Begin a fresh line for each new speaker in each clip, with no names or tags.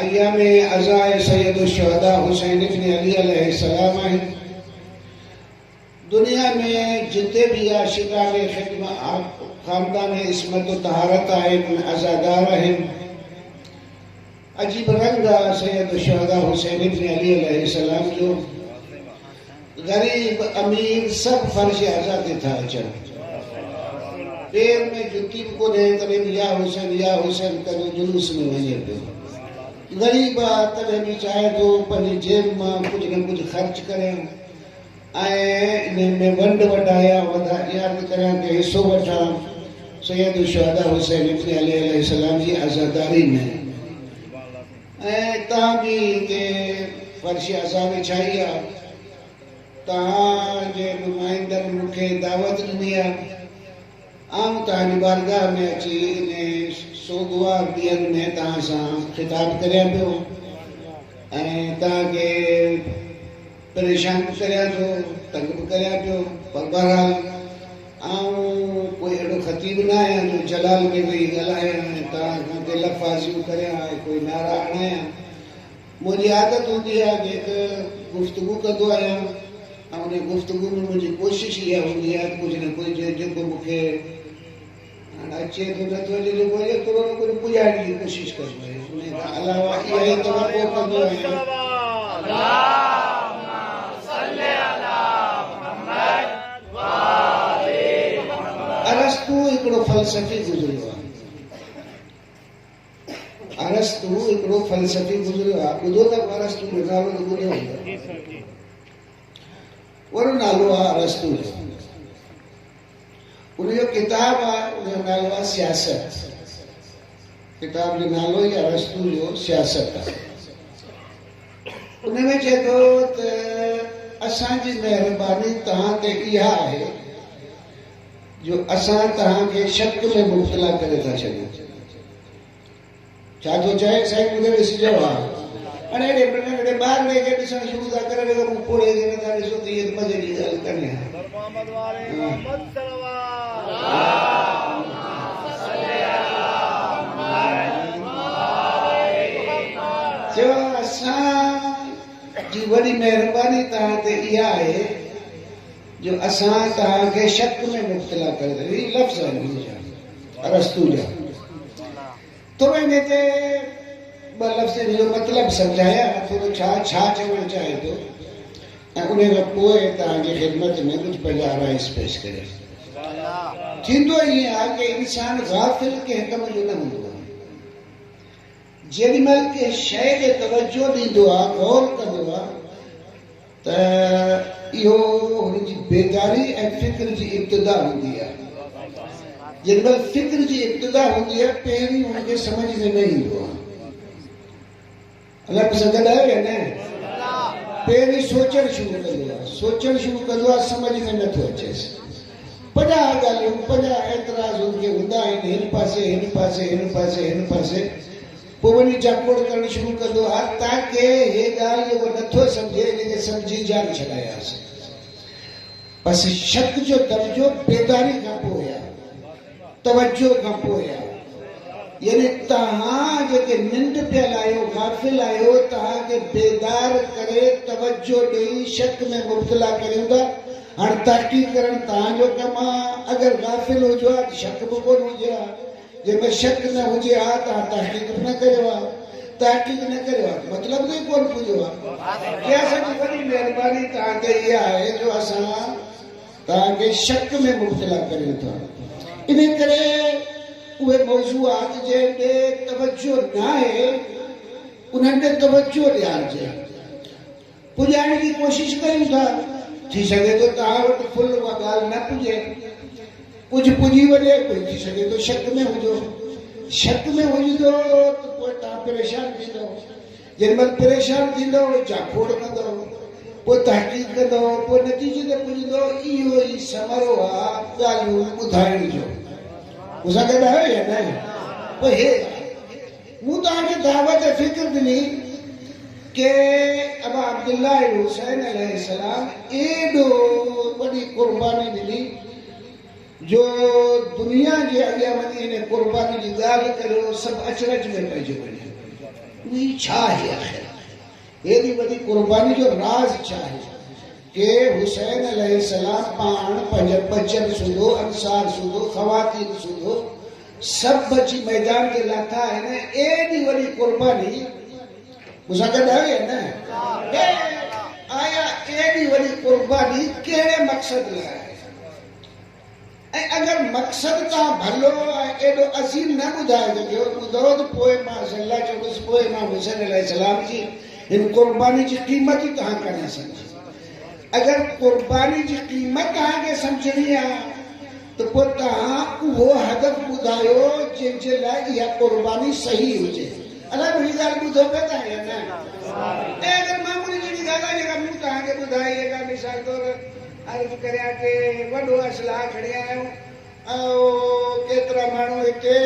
अय्याम अज़ाए सैयद शुहदा हुसैन इब्न अली अलैहिस्सलाम है। दुनिया में जितने भी आशिकान खिदमत खानदान इस्मत व तहारत आए अज़ादार हैं, अजीब रंग सैयद शुहदा हुसैन इब्न अली अलैहिस्सलाम जो गरीब अमीर सब फर्श आज़ाद था। चल पैर में जुती को दे करीब या हुसैन करो जुलूस में वही पे गरीब तॾहिं बि चाहे थो पंहिंजी जेब मां कुझु न कुझु ख़र्च करियां ऐं इन में वंड वॾाया यादि करियां कि हिसो वठां सैयद शुहदा हुसैन इब्न अली अलैहिस्सलाम जी आज़ादारी में। ऐं तव्हां बि हिते फर्श अज़ा विछाई आहे, तव्हांजे नुमाइंदनि मूंखे दावत ॾिनी आहे, आउं तव्हांजी बारगाह में अची इन सोगवार ॾींहंनि में तव्हां सां ख़िताब करियां पियो ऐं तव्हांखे परेशान बि करियां थो, तंग बि करियां पियो, पर बहरहाल आउं कोई अहिड़ो ख़तीब न आहियां जो जलाल में वेही ॻाल्हायां ऐं तव्हां खां दिलि फाज़ियूं करियां ऐं कोई नारा हणायां। मुंहिंजी आदत हूंदी आहे कि हिकु गुफ़्तगू कंदो आहियां ऐं उन गुफ़्तगू में मुंहिंजी कोशिशि इहा हूंदी आहे कुझु न कुझु जेको मूंखे अचे तो नथो अचे जेको आहे थोरो न कुझु पुॼाइण जी कोशिशि कंदो आहियां। उन खां अलावा इहा ई तवक़ो कंदो आहियां अरस्तु हिकिड़ो फ़लसफ़ी गुज़रियो आहे। अरस्तु हिकिड़ो फ़लसफ़ी गुज़रियो आहे। ॿुधो त अरस्तु जो नालो त ॿुधो हूंदो, वॾो नालो आहे अरस्तु जो। उनजो किताब आहे, उनजो नालो आहे सियासत। किताब जो नालो ई अरस्तु जो सियासत आहे। उनमें चए थो त असांजी महिरबानी तव्हां ते इहा आहे जो असां तव्हांखे शक में मुब्तला करे था छॾियूं। छा थो चए साईं ॿुधे ॾिसिजो आहे। हाणे हेॾे ॿार खे ॾिसणु शुरू था करे पोइ नथा ॾिसो त इहे मज़े जी ॻाल्हि कान्हे। असांजी वॾी महिरबानी तव्हां ते इहा आहे जो असां तव्हांखे शक में मुब्तला करे था। हीअ लफ़्ज़ आहिनि अरस्तु जा। थोरो इन ते ॿ लफ़्ज़ जो मतिलबु सम्झाया थोरो छा चवणु चाहे थो ऐं उन खां पोइ तव्हांजी ख़िदमत में कुझु पंहिंजा आराइज़ पेश करे। थींदो ईअं आहे कि इंसान गाफ़िल कंहिं कम जो न हूंदो आहे। जेॾीमहिल कंहिं शइ खे तवजो ॾींदो आहे, गौर कंदो आहे त इहो हुनजी बेदारी ऐं फ़िक्र जी इब्तिदा हूंदी आहे। जेॾीमहिल फ़िक्र जी इब्तिदा हूंदी आहे पहिरीं हुनखे सम्झ में न ईंदो आहे। अलाए पसंदि आयो या न? पहिरीं सोचणु शुरू कंदो आहे, समझ में नथो अचेसि। 50 ॻाल्हियूं 50 एतिराज़ उनखे हूंदा आहिनि हिन पासे हिन पासे हिन पासे हिन पासे पोइ वञी चापोड़ करणु शुरू कंदो आहे ताकी हे ॻाल्हि जेको नथो सम्झे हिनखे सम्झी जान छॾायासीं। बसि शक जो दर्जो बेदारी खां पोइ आहे, तवजो खां पोइ आहे। यानी तव्हां जेके निंड पियल आहियो गाफ़िल आहियो तव्हांखे बेदार करे तवजो ॾेई शक में मुब्तला करियूं था। हाणे तहक़ीक़ करणु तव्हांजो कमु आहे। अगरि गाफ़िल हुजो आहे त शक बि कोन हुजे आहे, जंहिंमें शक न हुजे हा तव्हां तहक़ीक़ बि न करियो आहे, तहक़ीक़ न करियो आहे मतिलबु त ई कोन पुॼो आहे। कि असांजी वॾी महिरबानी तव्हां ते इहा आहे जो असां तव्हांखे शक में मुब्तला करियूं था। इन करे उहे मौज़ूआत जंहिं ॾे तवजो न आहे उन्हनि ॾे तवजो ॾियारिजे, पुॼाइण जी कोशिशि कयूं था। थी सघे थो तव्हां वटि फुल उहा ॻाल्हि न पुॼे, कुझु पुॼी वञे, कोई थी सघे थो शक में हुजो। शक में हुजंदो त पोइ तव्हां परेशान थींदो। जेॾी महिल परेशान थींदो जाखोड़ कंदो, पोइ तहक़ीक़ कंदो, पोइ नतीजे ते पुॼंदो। इहो ई समरो आहे ॻाल्हियूं ॿुधाइण जो। मूंसां गॾु आहियो या न? पोइ हे मूं तव्हांखे दावत फ़िक्र ॾिनी कि अबा अब्दुल्लाह हुसैन अलैहिस्सलाम एॾो वॾी क़ुर्बानी ॾिनी जो दुनिया जे अॻियां वञी हिन क़ुर्बानी जी ॻाल्हि करियो सभु अचरज में पइजी वञे। उहा छा आहे आख़िर हेॾी वॾी क़ुर्बानी जो राज़ छा आहे कि हुसैन अलैहिस्सलाम पाण पंहिंजा बचन सूधो, अंसार सूधो, ख़वातीन सूधो सभु अची मैदान ते लाथा आहिनि। एॾी वॾी क़ुर्बानी मूंसां गॾु आहियो या न? आया एॾी वॾी क़ुर्बानी कहिड़े मक़सद लाइ आहे? ऐं अगरि मक़सद तव्हां भलो ऐं एॾो अज़ीम न ॿुधाए सघियो ॿुधो त पोइ मां सलाह चवंदुसि पोइ मां हुसैन अलैहिस्सलाम जी हिन क़ुर्बानी जी क़ीमत ई तव्हां कान सम्झी। अगरि क़ुर्बानी जी क़ीमत तव्हांखे सम्झणी आहे त पोइ तव्हां उहो हदफ़ ॿुधायो जंहिंजे लाइ इहा क़ुर्बानी सही हुजे। अलाए मुंहिंजी ॻाल्हि ॿुधो पिया तव्हां या न? ऐं अगरि मामूली जहिड़ी ॻाल्हि आहे जेका मूं तव्हांखे ॿुधाई आहे, मिसाल तौरु अर्ज़ु करियां कि वॾो असलाह खणी आहियूं ऐं केतिरा माण्हू हिते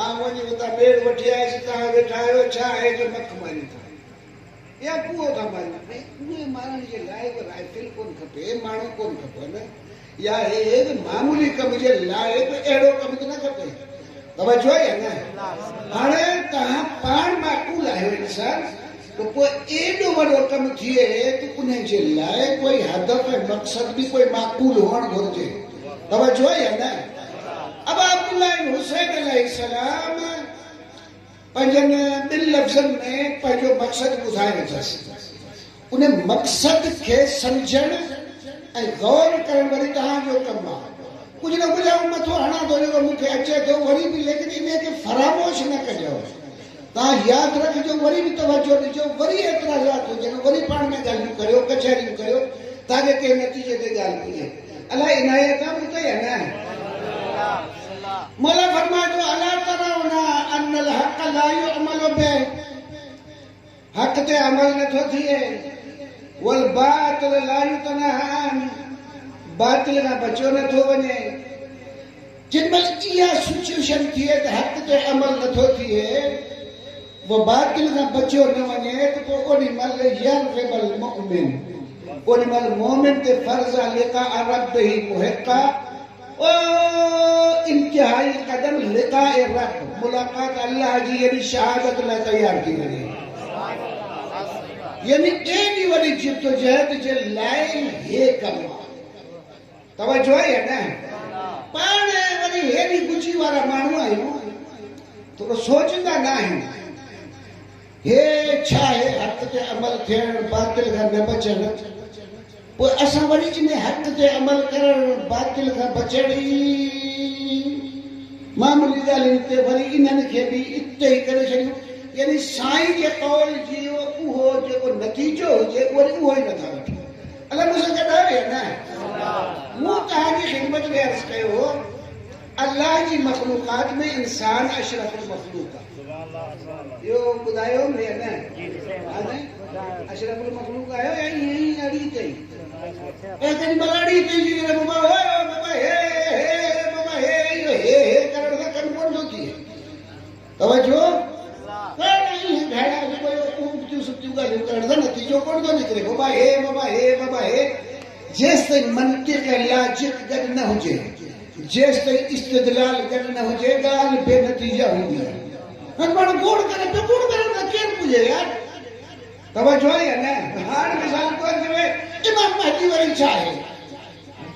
ऐं वञी हुतां ॿेड़ वठी आयासीं, तव्हां वेठा आहियो छा आहे जो मख मारियूं था या कुओ था मारियूं। उहे मारण जे लाइ बि राइफल कोन खपे, माण्हू कोन खपनि, या हे मामूली कम जे लाइ बि अहिड़ो कमु त न खपे। तवजो आहे या न? हाणे तव्हां पाण माक़ूल आहियो इंसान तो पोइ एॾो वॾो कमु थिए त उन जे लाइ कोई हदफ़ ऐं मक़सद बि कोई माक़ूल हुअणु घुरिजे। तवजो आहे या न? अब अब्दुल्लाह हुसैन अलैहिस्सलाम पंहिंजनि ॿिनि लफ़्ज़नि में पंहिंजो मक़सद ॿुधाए अथसि। उन मक़सद खे सम्झणु ऐं गौर करणु वरी तव्हांजो कमु आहे। कुझु न कुझु मथो हणा थो जेको मूंखे अचे थो वरी बि, लेकिन इनखे फ़रामोश न कजो। तव्हां यादि रखिजो, वरी बि तवजो ॾिजो, वरी एतिराज़ात हुजनि, वरी पाण में ॻाल्हियूं करियो, कचहरियूं करियो ताकि कंहिं नतीजे ते ॻाल्हि पुॼे। अलाए इनायत आहे मूंखे या न? मौला फरमाए थो अला तरौना अन्नल हक़ ला युअमलु बिहि, हक़ ते अमल नथो थिए, वल बातिल ला युतनहा अन, बातिल खां बचियो नथो वञे। जिन महिल इहा सिचुएशन थिए त हक़ ते अमल नथो थिए, वो बातिल खां बचियो न वञे त पोइ ओॾी महिल यग़लिबुल मुमिन, ओॾी महिल मोमिन ते फर्ज़ आहे लिक़ा रब्बिही मुहिक़ा, ओ इंतिहाई क़दम लिक़ाए रब, मुलाक़ात अल्लाह जी यानी शहादत लाइ तयार थी वञे। यानी एॾी वॾी जिद्दोजहद जे लाइ हे कमु आहे। तवजो आहे या न? पाण वरी हेॾी गुची वारा माण्हू आहियूं, थोरो सोचंदा न आहियूं हे छा आहे हक़ ते अमल थियणु, बातिल खां न बचणु। पोइ असां वरी इन हक़ ते अमल करणु, बातिल खां बचण मामूली ॻाल्हियुनि ते वरी इन्हनि खे बि इते ई करे छॾियूं। यानी साईं जे कौल जी उहो जेको नतीजो हुजे वरी उहो ई नथा वठूं। अलाए मूंसां गॾु आहियो या न? मूं तव्हांजी ख़िदमत में अर्ज़ु कयो अल्लाह जी मख़लूक़ात में इंसान अशरफुल मख़लूक़ आहे। इहो ॿुधायो या न? अशरफुल मख़लूक़ आहियो या ईअं ई अड़ी अथई? ऐं केॾी महिल अड़ी अथई बाबा हे तवजो कई भेड़ा जो कोई ऊंची सुती का निकल था नतीजो कोण तो निकले बाबा हे जेस तक मंतिक लॉजिक गड न हुजे जेस तक इस्तेदलाल गड न हुजे गाल बेनतीजा होंदी है हन पण गोड़ करे ना केर पूजे यार तवजो है ना हार मिसाल को दे इमाम महदी वरी चाहे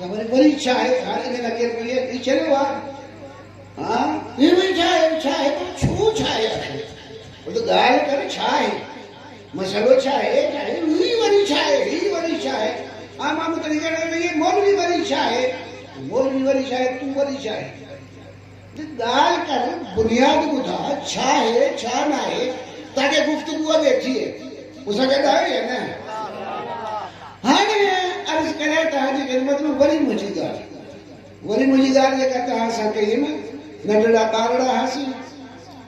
तमरे वरी चाहे हार ने केर पूजे ई चलो हां ये भी चाहे तो छू चाहे वो तो गाल करे चाहे मसलो चाहे ही वरी चाहे आम तरीके में ये मौलवी वरी चाहे तू वरी चाहे गाल कर बुनियाद बुधा चाहे छा ना है ताके गुफ्तगू बैठी है उसे कहता है ना हाँ अर्ज करे ताजी खिदमत में वरी मुझीदार ये कहता है सा कहिए ना नंढड़ा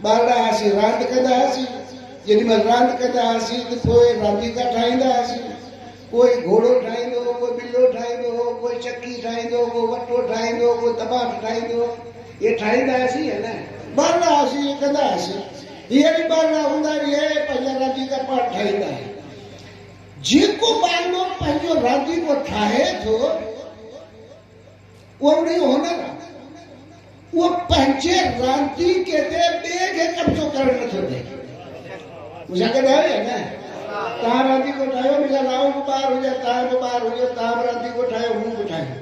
ॿारड़ा हासी रांदि कंदा हुआसीं जेॾी महिल रांदि कंदा हुआसीं त पोइ रांदीका ठाहींदा हुआसीं कोई घोड़ो ठाहींदो हो कोई ॿिलो ठाहींदो हो कोई चकी ठाहींदो कोई वटो ठाहींदो कोई तबाट ठाहींदो ये ठाहींदा हुआसीं है न ॿारड़ा हुआसीं ये कंदा हुआसीं हीअ बि ॿारड़ा हूंदा इहे पंहिंजा रांदीका पाण ठाहींदा जेको ॿारड़ो पंहिंजो रांदीको ठाहे थो उहो उनजो हुनर आहे वो पंहिंजे रांदी के दे ॿिए खे कब्ज़ो करण नथो ॾे मुझे कहता है ना तव्हां रांदी को ठाहियो मुंहिंजा लाओ बि ॿार हुजे तव्हां बि ॿार हुजे तव्हां बि रांदी को ठाहियो मूं बि ठाहियो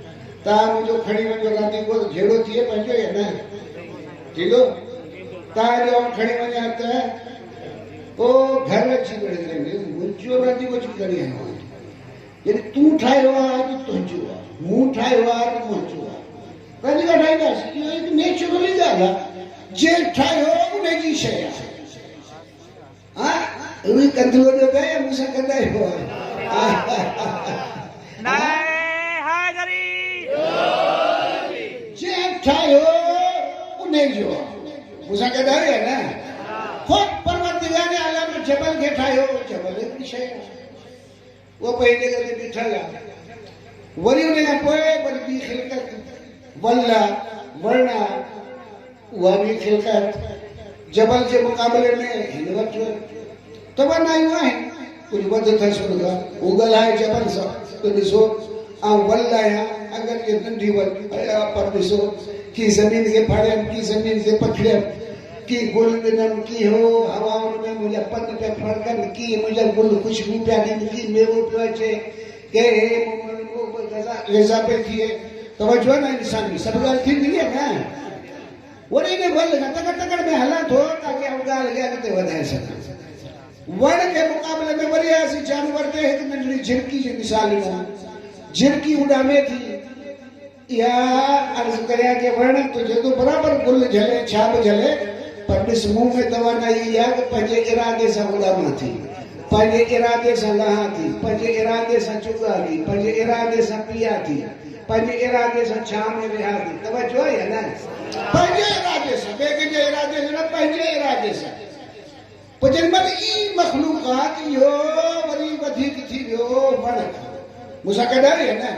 तव्हां मुंहिंजो खणी वञो रांदी को जहिड़ो थिए पंहिंजो या न थींदो तव्हांजो खणी वञा त पोइ घर अची करे मुंहिंजो रांदी को खणी आयो यानी तूं ठाहियो आहे अॼु तुंहिंजो आहे मूं ठाहियो आहे अॼु मुंहिंजो आहे रांदी का ठाहींदासीं इहो हिकु नेचुरली ॻाल्हि आहे जे ठाहियो उनजी शइ आहे हा उहे कंदो ॾियो पिया मूंसां कंदा आहियो जे ठाहियो उनजो मूंसां कंदा आहियो न ख़ुदि परवरदिगार आलम जबल खे ठाहियो जबल हिकिड़ी शइ आहे उहो पंहिंजे करे ॾिठल आहे वरी उन खां पोइ वरी ॿी ख़िलकत वल्ला वरना उहा बि खिलकत जबल जे मुक़ाबले में हिन वटि तवनायूं आहिनि कुझु वधि अथसि उन खां हू ॻाल्हाए जबल सां त ॾिसो ऐं वल्ला अगरि इहे नंढी वॾी पर ॾिसो की ज़मीन खे फाड़ियमि की ज़मीन खे पखिड़ियमि की गुल ॾिनमि की हो हवाउनि में मुंहिंजा पन पिया फड़कनि की मुंहिंजा गुल ख़ुशबू पिया ॾियनि की मेवो पियो अचे के ग़ज़ा पे थिए तवज्जो है ना इंसान की सब गाल थी है ना वरी ने बोल लगा तकड़ में हला थो ताकि हम गाल गया किते वधाए सके वण के मुकाबले में वरी ऐसी जानवर ते एक नंढड़ी झिरकी जी मिसाल ना झिरकी उड़ामे थी या अर्ज करया के वण तो जो बराबर गुल झले छाप झले पर इस मुंह में तवनाई या पंजे इरादे से उड़ामा थी पंजे इरादे से लहा थी पंजे इरादे से चुगा थी पंजे इरादे से पिया थी पंजे इरादे से छाम में विहा थी तवज्जो है ना पंजे इरादे से बेगे जे इरादे से पंजे इरादे से पजनमल ई मखलूकात यो वरी वधिक थी वियो वण मुसा कदा है ना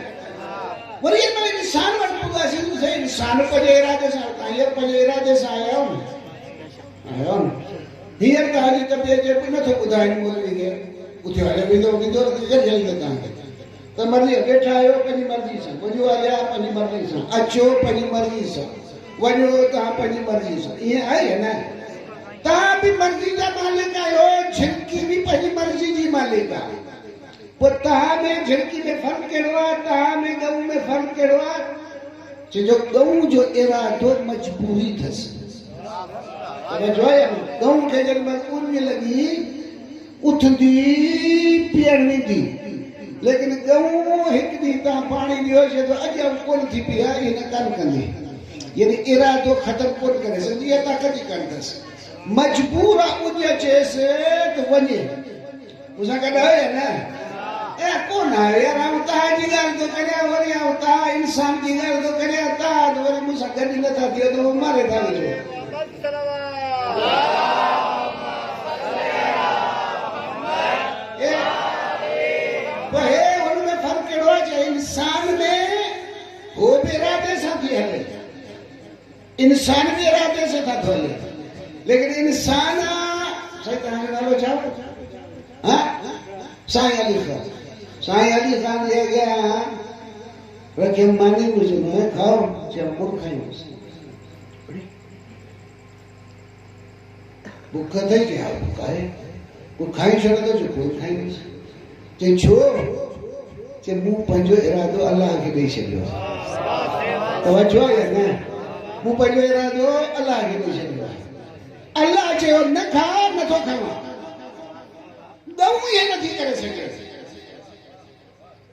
वरी में इंसान वट पुगासी से इंसान पंजे इरादे से आया पंजे इरादे से आया हीअर त हाली त ॿिए जे बि नथो ॿुधाइनि ॿोली खे उते हले वेंदो वेंदो जल्दी तव्हांखे त मर्ज़ी वेठा आहियो पंहिंजी मर्ज़ी सां वञो हलिया पंहिंजी मर्ज़ी सां अचो पंहिंजी मर्ज़ी सां वञो तव्हां पंहिंजी मर्ज़ी सां ईअं आहे न तव्हां बि मर्ज़ी जा मालिक आहियो झिरकी बि पंहिंजी मर्ज़ी जी मालिक आहे पोइ तव्हां में झिरकी में फ़र्क़ु कहिड़ो आहे तव्हां में गऊ में फ़र्क़ु कहिड़ो आहे छो गऊ जो इरादो मजबूरी अथसि गऊ खे जॾहिं मजबूर में लॻी उथंदी पीअण वेंदी लेकिन गऊ हिकु ॾींहुं तव्हां पाणी ॾियोसि त अॼु कोन थी पी आहे इन कान कंदी यानी इरादो ख़तमु कोन करे सघंदी इहा ताक़त ई कान अथसि मजबूर आहे उन चएसि त वञे मूंसां गॾु आहे न ए कोन आहे यार आउं तव्हांजी ॻाल्हि थो करियां वरी आउं तव्हां इंसान जी ॻाल्हि थो करियां तव्हां वरी मूंसां गॾु नथा थियो त उहो मारे था वञो इंसान में वो भी इरादे से थी हले इंसान भी इरादे से था हले लेकिन इंसान सही तरह नालो छा हां साईं अली खान ये गया रखे मानी मुझे मैं खाओ जब मुख खाई बुख થઈ ગયા કાય કો ખાઈ શકે તો જો કોઈ ખાઈ નહીં કે જો કે હું પંજો ઇરાદો અલ્લાહ કે દઈ છલ્યો તવજો હે ને હું પંજો ઇરાદો અલ્લાહ કે દઈ છલ્યો અલ્લાહ જે ન ખા ન તો ખાવા દઉં એ નથી કરી શકે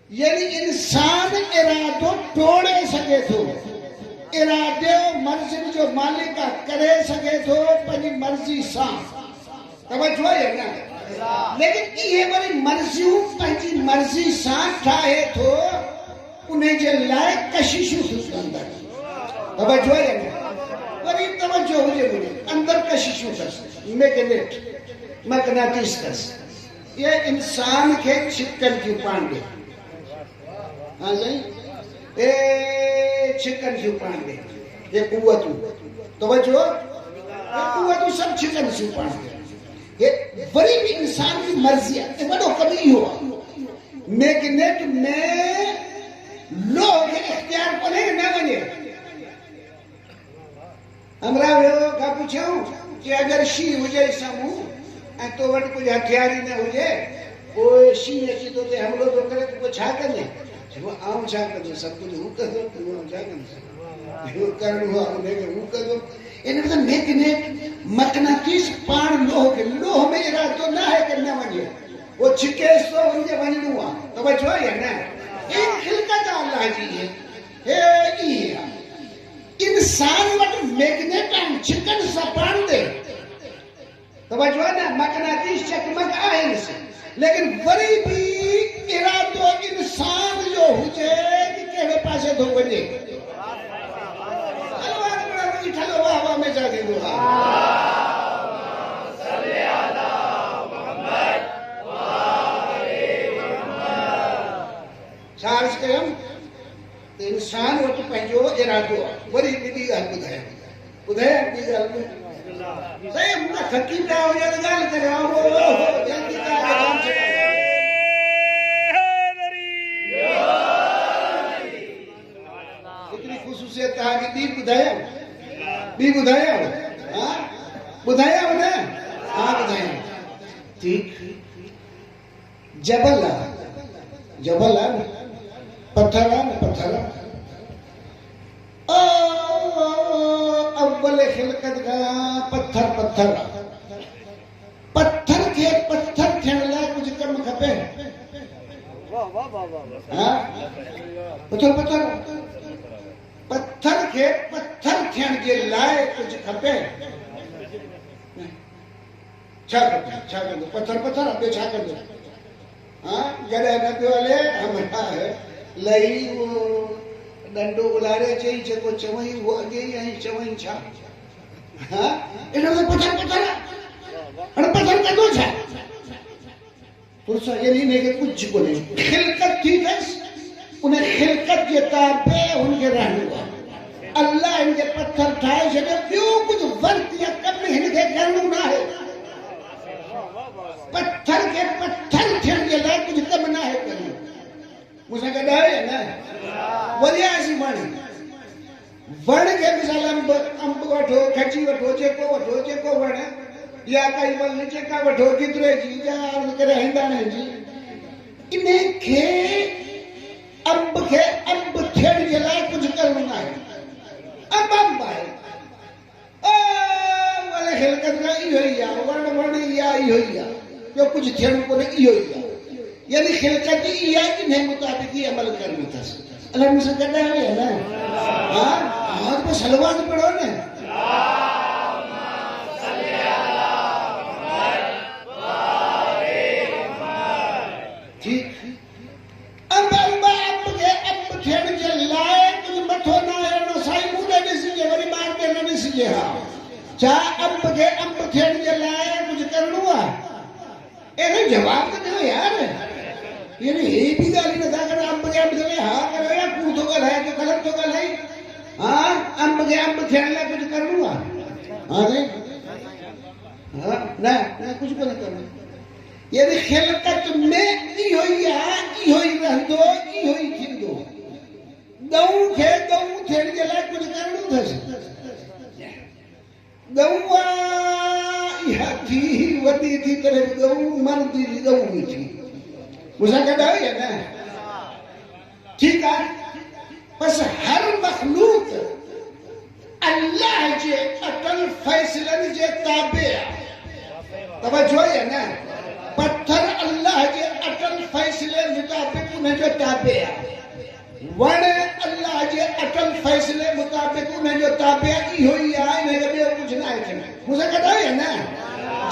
यानी इंसान इरादो तोड़े सके थो इरादे मर्जी जो मालिक करे सके थो पंहिंजी मर्जी सां तवज्जो है ना लेकिन ये वरी मर्जियूं पंहिंजी मर्जी सां ठाहे थो उन जे लाइ कशिशूं थियूं अंदर तवज्जो है ना वरी तवज्जो हुजे मुझे अंदर कशिशूं अथसि मैग्नेटिस अथसि ये इंसान खे छिकनि थियूं पाण ॾे हाँ सही ए चिकन क्यों पांडे ये कुव्वतू तो बच्चों ये कुव्वतू सब चिकन क्यों पांडे ये बड़ी भी इंसान की मर्जी है ये बड़ो कभी हुआ मैग्नेट में लोग इख्तियार को नहीं ना बने हमरा का पूछूं कि अगर शी हुजे समूह तो वट कुछ हथियार ही न हुजे वो शी अची तो हमलो तो करे तो छा करे वो आम छा कर सब कुछ हु कर दो वो छा कर वो कर हुआ उन्हें के हु कर दो इन मतलब मैग्नेट मकनातीस पाण लोह में इरादो ना है कि न वने वो छिके सो उनके वणनु आ तो बचो है ना एक खिलकत अल्लाह जी है हे ई इंसान वट मैग्नेट आन छिकन सा पाण दे तो बचो ना मकनातीस चकमक आहे लेकिन वरी भी इरादो इंसान जो हुजे कि केड़े पासे थो वने अलवार बड़ा रोई ठलो हवा में जा दींदो सल्ले अला मोहम्मद व आले मोहम्मद चार्ज कयम इंसान वट पंहिंजो इरादो वरी ॿी ॻाल्हि ॿुधाया ॿी ॻाल्हि सही मुंहिंजा थकी पिया हुजे त ॻाल्हि करियो जल्दी काम छॾायो इतनी खुसूसियत आ कि बी बुधाया हां बुधाया ना हां बुधाया ठीक जबल पत्थर ओ अव्वल खिलकत का पत्थर के पत्थर थियण लाइ कुछ कम खपे वाह वाह वाह वाह हां पत्थर के पत्थर थियण जे लाइ कुछ खपे छा कंदो पत्थर अबे छा कंदो हां गड़े न पियो हले हमरा लई वो डंडो बुलारे चई जेको चवई वो अगे ही आई चवई छा हां एनो पत्थर हण पत्थर कंदो छा पुरुष ये नहीं के कुछ को नहीं खिलकत थी बस उन्हें खिलकत के ताबे उनके रहने अल्लाह इनके पत्थर ठाए छे क्यों कुछ वर्त या कम इनके करनो ना है पत्थर के पत्थर थियण जे लाइ कुछ कम ना है करनो मुझे कदा है ना वरिया सी वण के मिसाल अंब वठो खची वठो जेको वण या कई वल जेका वठो कितरे जी या करे हिंदाणे जी इने के अंब थियण जे लाइ कुछ करणो ना है अंब है ओ वाले खिलकत का इहो ही आ वण या इहो ही आ जो कुछ थियण को ने इहो ही आ यानी खिलकत ही है कि नहीं मुताबिक ही अमल करनी था अल्लाह मुझे कहता है ना हां हाथ पे सलवात पढ़ो ना ठीक अंब थियण जे लाइ कुछ मथो ना अहिड़ो साईं मूं ॾिसिजे वरी ॿार खे न ॾिसिजे हा छा अंब थियण जे लाइ कुझु करणो आहे अहिड़ो जवाब त ॾियो यार यानी ये भी गाली नथा कर अंब के हा करो या कूड़ तो ॻाल्हाए जो ग़लति तो ॻाल्हाई हां अंब थियण लाइ कुझु करणो आहे हां साईं हाँ ना ना कुछ को न करो यानी खिलकत में इहो ही रहंदो इहो ही थींदो गऊ खे गऊ थियण जे लाइ कुझु करणो अथसि गऊ इहा थी वॾी थी करे गऊ मरदी गऊ हुई थी मूंसां गॾु आहे न ठीकु आहे बस हर मखलूक अल्लाह जे अटल फैसलनि जे ताबे आहे तवजो है ना पत्थर अल्लाह जे अटल फैसले मुताबिक उन जो ताबे आहे वण अल्लाह जे अटल फैसले मुताबिक उन जो ताबे इहो ई आहे इन जो ॿियो कुझु न आहे मूंसां गॾु आहे न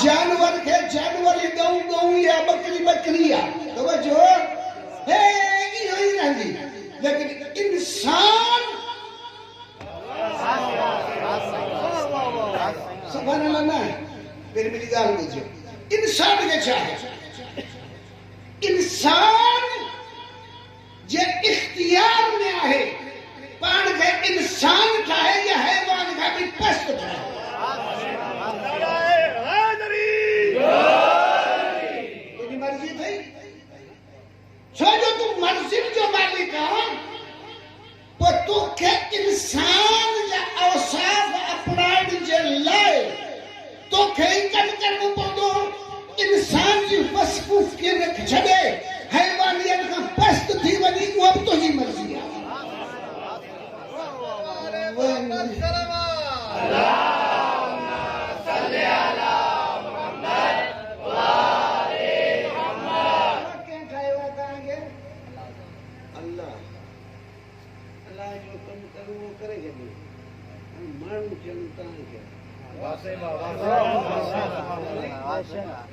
जानवर खे जानवर ई गऊ गऊ या बकरी बकरी आहे तवजो हे इहो ई रहंदी लेकिन इंसान सुभान अल्लाह ना फिर मेरी गाल बुझो इंसान के चाहे इंसान जे इख्तियार में आहे पाण खे इंसान ठाहे या हैवान खां बि पस्त ठाहे तुंहिंजी मर्ज़ी अथई छो जो तूं मर्ज़ी जो मालिक आहे पोइ तोखे इंसान जा औसाफ अपनाइण जे लाइ तोखे ई कमु करणो पवंदो इंसान जी वसफ़ूफ़ खे रख छॾे हैवानियत खां पस्त थी वञी उहा बि तुंहिंजी मर्ज़ी आहे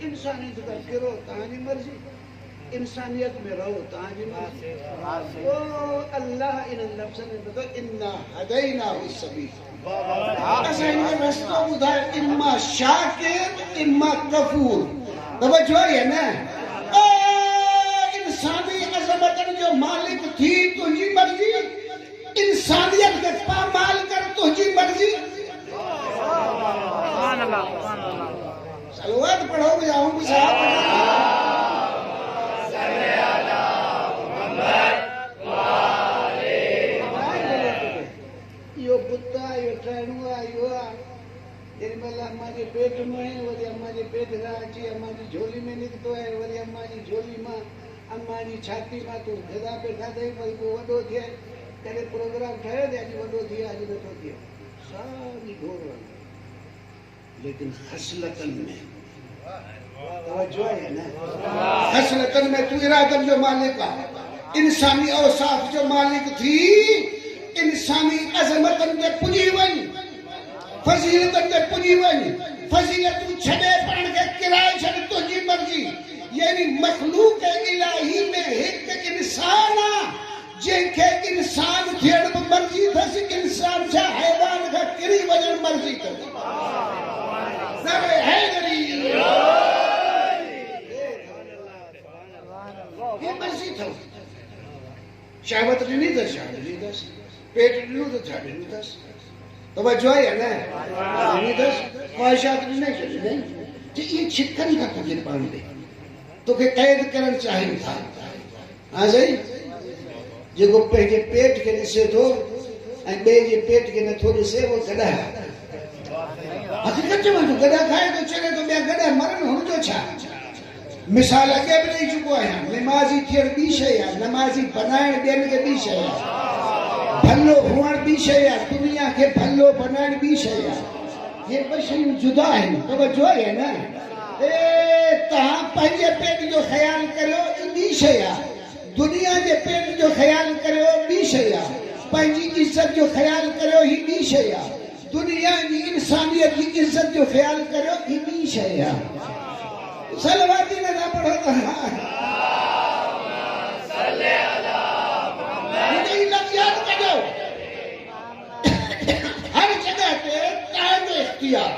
इंसानियत का करो तव्हांजी मर्ज़ी इंसानियत में रहो तव्हांजी मर्ज़ी ओ अल्लाह इन लफ़्ज़ में बतो इन्ना हदैनाहु सबील असां इन रस्तो ॿुधायो इम्मा शाकिर इम्मा कफूर तवज्जो है ना ओ इंसानी अज़मतन जो मालिक थी तुंहिंजी मर्ज़ी इंसानियत के पामाल कर तुंहिंजी मर्ज़ी सलवात पढ़ो जाऊं भी साहब यो बुत्ता यो ट्रेनुआ यो निर्मला अम्मा जे पेट में है वरी अम्मा जे पेट का अची अम्मा जी झोली में निकतो है वरी अम्मा जी झोली में अम्मा जी छाती में तू गदा पे खादई वरी को वडो थिए करे प्रोग्राम ठहे दे अॼु वडो थिए अॼु नथो थिए सारी घोर लेकिन हसलतन में तवज्जो है ना हसलतन में तू इरादन जो मालिक आहे इंसानी औसाफ जो मालिक थी इंसानी अज़मतन ते पुॼी वञ फज़ीलतन ते पुॼी वञ फज़ीलत छॾे पाण खे किराए छॾ तुंहिंजी मर्ज़ी यानी मखलूक इलाही में हिकु इंसान आहे जंहिंखे इंसान थियण बि मर्ज़ी अथसि इंसान छा हैवान खां किरी वञण मर्ज़ी अथसि ये मर्ज़ी अथसि शहवत ॾिनी अथसि छा ॾिनी अथसि पेट ॾिनो त छा ॾिनो अथसि तवज्जो आहे न ॾिनी अथसि ख़्वाहिशात ॾिनई छा ॾिनई जे इहे छिकनि खां कजे पाण ते तोखे क़ैद करणु चाहिनि था हा सही जेको पंहिंजे पेट खे ॾिसे थो ऐं ॿिए जे पेट खे नथो ॾिसे उहो गॾा हक़ीक़त चवां थो गॾा खाए थो चले थो ॿिया गॾा मरनि हुनजो छा मिसाल अॻे बि ॾेई चुको आहियां नमाज़ी थियण ॿी शइ आहे नमाज़ी बनाइण ॿियनि खे ॿी शइ आहे भलो हुअण ॿी शइ आहे दुनिया खे भलो बनाइण ॿी शइ आहे ये ॿ शयूं जुदा आहिनि तवज्जो आहे न तव्हां पंहिंजे पेट जो ख़्यालु करियो ॿी शइ आहे दुनिया जे पेट जो ख़्यालु करियो ॿी शइ आहे पंहिंजी इज़त जो ख़्यालु करियो ही ॿी शइ आहे दुनिया जी इंसानियत जी इज़त जो ख़्यालु करियो ही ॿी शइ आहे सलवाती नथा पढ़ो त लफ़्ज़ यादि कजो हर जगह ते तव्हांजो इख्तियार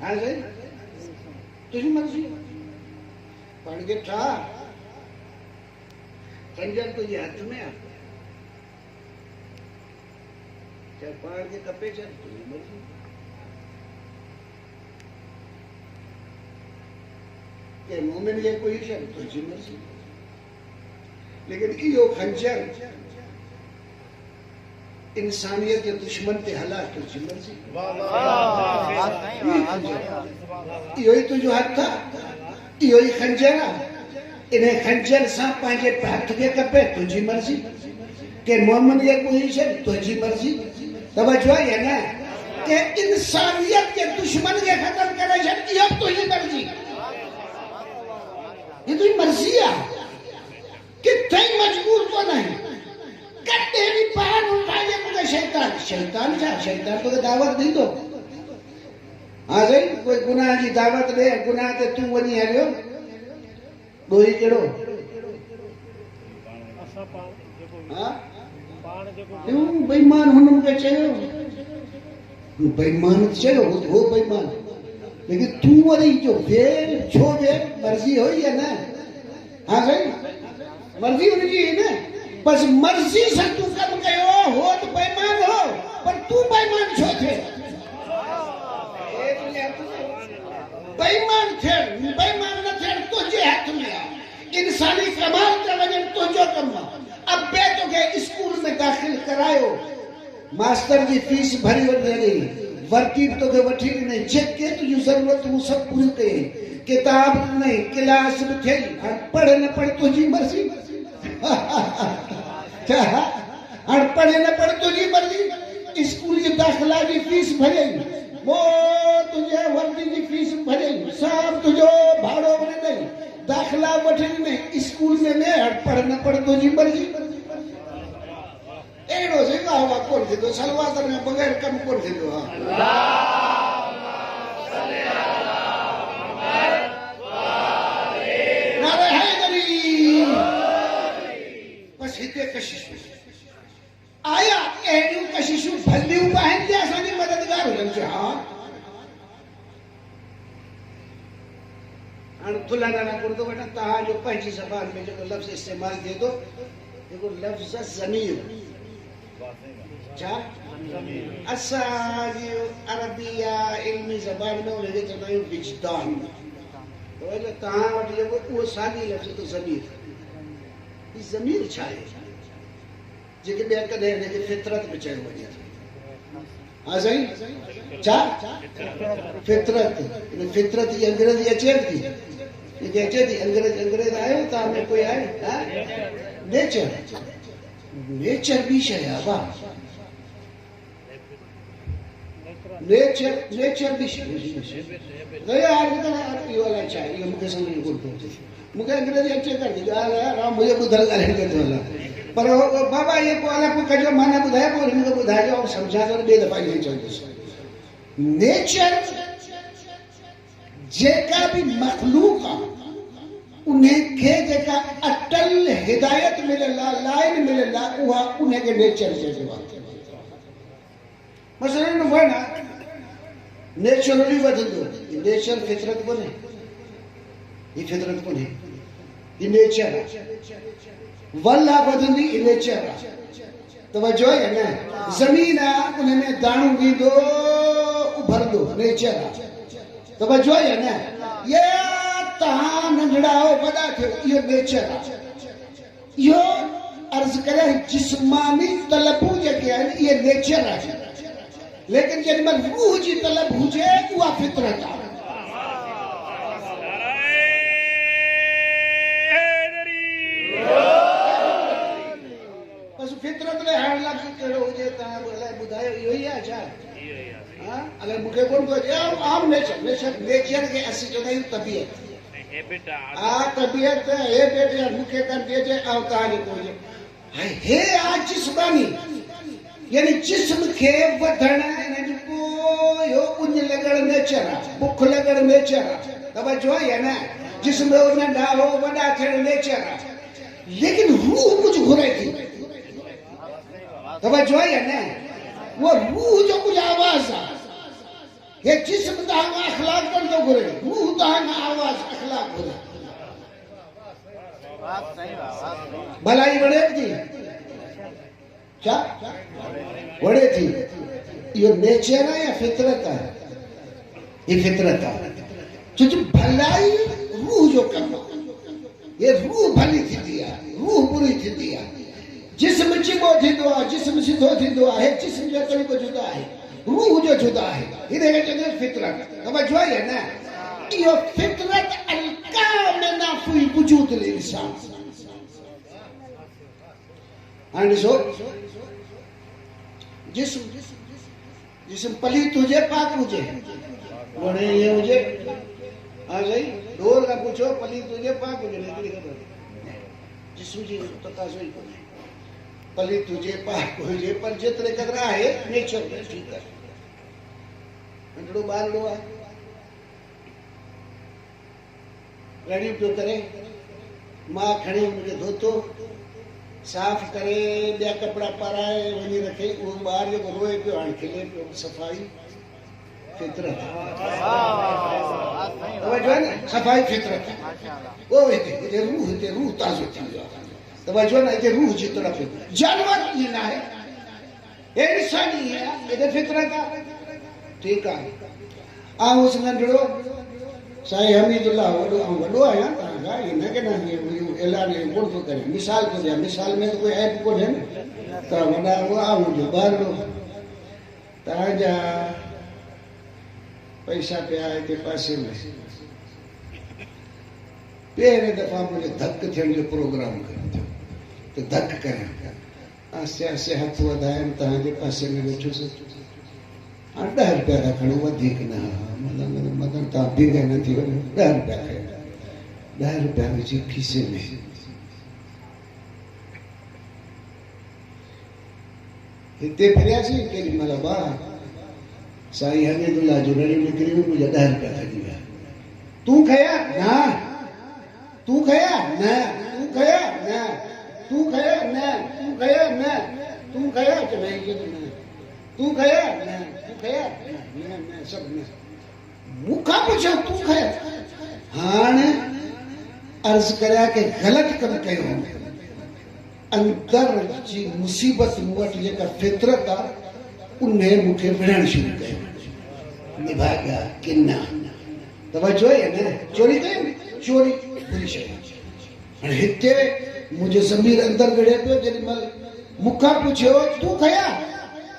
हाँ सही तुझी मर्जी पाण खे ठाह खंजर तुझे हथ में आहे चाहे पाण खे खपे चाहे तुझी मर्जी के मोमिन के कोई शे तुझी मर्जी लेकिन इहो खंजर इंसानियत के दुश्मन ते हला तुझी मर्जी इहो ही तुझो हथ इहो ही खंजर इन्हें खंजर सां पंहिंजे हथ खे कपे तुझी मर्जी के मोमिन के कोई शे तुझी मर्जी तवज्जो है ना कि इंसानियत के दुश्मन के खत्म करे छे इहो तुझी मर्जी ये तुझी मर्जी है कि तई मजबूर को नहीं कटे भी पान उठाए मुझे शैतान तो दावत दी दो हाँ सही कोई गुनाह की दावत दे गुनाह ते तू वनी हलियो दोही केड़ो हां तू बेईमान हुन मुझे चयो बेईमान चयो हो बेईमान लेकिन तू वरी जो फेर छो दे मर्जी होई है ना हाँ सही मर्जी उनकी है ना बस मर्जी से तू कम कयो हो तो बेईमान हो पर तू बेईमान छो थे बेईमान थे बेईमान न थे तुझे हाथ में इंसानी कमाल का वजन तुझो कम अब बे तो के स्कूल में दाखिल करायो मास्टर की फीस भरी वही वर्की तो के वठी नहीं चेक के तुझी जरूरत वो सब पूरी कई किताब नहीं क्लास में थे पढ़े न पढ़े तुझी मर्जी पढ़े न पढ़े तुझी मर्जी स्कूल की दाखिला की फीस भरे वो तुझे वर्दी की फीस भरे सब तुझो भाड़ो बने नहीं दाखिला वठे नहीं स्कूल में पढ़े न पढ़े तुझी मर्जी एड़ो से का हुआ कौन थी तो सलवार में बगैर कम कौन थी तो नारे हैदरी बस हिते कशिश आया एड़ियों कशिशू भलियों बहन जे असांजी मददगार हुजनि छा हाणे थुलाना कोन थो वठां तव्हांजो पंहिंजी ज़बान में जेको लफ़्ज़ इस्तेमालु थिए थो जेको लफ़्ज़ ज़मीर क्या असांजी अरबिया इल्मी ज़बान में उनखे चवंदा आहियूं विजदान तो जो तव्हां वटि जेको उहो साॻी लफ़्ज़ तो ज़मीर ही ज़मीर छा आहे जेके ॿिया कॾहिं हिनखे फितरत बि चयो वञे हाँ सही छा फितरत फितरत जी अंग्रेजी अचे थी ये अचे थी अंग्रेज आयो तव्हां में कोई आहे नेचर नेचर भी शय है नेचर भी शय गया आज तक ये वाला चाहिए ये मुझे समझ नहीं कोई मुझे अंग्रेजी अच्छे कर दी गाल है मुझे बुधल गाल कर दो पर बाबा ये को वाला को जो माने बुधाया को इनको बुधाया और समझा कर बे दफा नहीं चलते नेचर जेका भी मखलूक उन्हें के जेका अटल हिदायत मिलेला लाइन मिलेला उहा उन्हें के नेचर से जवाब मसलन वना नेचुरली वधंदो नेचर फितरत कोने ये फितरत कोने ये नेचर वल्ला वधंदी ये नेचर तवज्जो है ना जमीन उनमें दाणो वींदो उभरदो नेचर तवज्जो है ना ये तहां नंढड़ा हो वॾा थियो इहो नेचर इहो अर्ज़ करे जिस्मानी तलबूं जेके आहिनि इहे नेचर आहे लेकिन जॾहिं महिल रूह जी तलब हुजे उहा फितरत आहे बसि फितरत लाइ हाणे लफ़्ज़ कहिड़ो हुजे तव्हां अलाए ॿुधायो इहो ई आहे छा अगरि मूंखे कोन थो अचे आम नेचर खे असीं चवंदा आहियूं तबियत तबियत हेबिट मूंखे करती अचे ऐं तव्हांखे कोई हे आहे जिस्मानी यानी जिस्म खे वधण इहो उञ लॻण नेचर आहे बुख लॻण नेचर आहे तवज्जो आहे न जिस्म नंढा हो वॾा थियण नेचर आहे लेकिन रूह कुझु घुरे थी तवज्जो आहे न उहो रूह जो कुझु आवाज़ आहे ये जिस्म तव्हांखां अखलाक कोन थो घुरे रूह तव्हांखां आवाज़ अखलाक घुरे भलाई वणे थी क्या वणे थी इहो नेचर आहे या फितरत आहे ये फितरत आहे छो भलाई रूह जो कम ये रूह भली थी रूह बुरी थी जिस्म चिबो थींदो आहे जिस्म सिधो थींदो आहे जिस्म जो तरीक़ो जुदा आहे रूह जो जुदा आहे हिन खे चइबो फितरत तवजो आहे न इहो फितरत अलकामिना फी वजूद इंसान हाणे ॾिसो जिस्म पलीत हुजे पाक हुजे वणे ये हुजे हाँ सही डोर का पूछो पलीत हुजे पाक हुजे हिकिड़ी ख़बर जिस्म जी तकाज़ो ई कोन्हे पलीत हुजे पाक हुजे पर जेतिरे क़दुरु आहे नेचर में ठीकु आहे नंढड़ो ॿारड़ो आहे रड़ियूं पियो करे मां खणी हुनखे धोतो साफ़ करे ॿिया कपिड़ा पाराए वञी रखे उहो ॿार जेको रोए पियो हाणे खिले पियो सफ़ाई फितरत सफ़ाई फितरत वो हिते रूह ताज़ो थींदो आहे तवजो न हिते रूह जी तड़प जानवर ईअं न आहे हे इंसानी आहे हिते फितरत आहे ठीकु आहे आउं नंढड़ो साईं हमीदुल्लाह वॾो आहियां तव्हांखां हिन खे न ऐलान कोन थो करे मिसाल थो ॾियां मिसाल में त कोई ऐप कोन्हे न त वॾा उहा मुंहिंजो ॿारड़ो तव्हांजा पैसा पिया हिते पासे में पहिरें दफ़ा मुंहिंजो धक थियण जो प्रोग्राम कयो थियो त धक करियां आसे आसे हथ वधाइनि तव्हांजे पासे में वेठुसि हाणे 10 रुपया था खणो वधीक न मदन तव्हां बीघे न थी वञो 10 रुपया खणो 10 रुपया विझी खीसे में हिते फिरियासीं केॾी महिल साईं हमीदुल्लाह जो रड़ी निकिरी मुंहिंजा 10 रुपया खणी विया तूं खया न तूं खया न तूं खया न तूं खया न तूं खया न तूं खया चवई न तूं खया न तूं खया न सभु न मूंखां पुछो तूं खया हाणे अर्ज़ करिया कि ग़लति कमु कयो अंदर जी मुसीबत मूं वटि जेका फितरत आहे उन मूंखे विढ़णु शुरू कयो निभाॻा किना तवजो आहे न चोरी कयो चोरी बुरी शइ हाणे हिते मुंहिंजो ज़मीर अंदरि विढ़े पियो जेॾी महिल मूंखां पुछियो तूं खया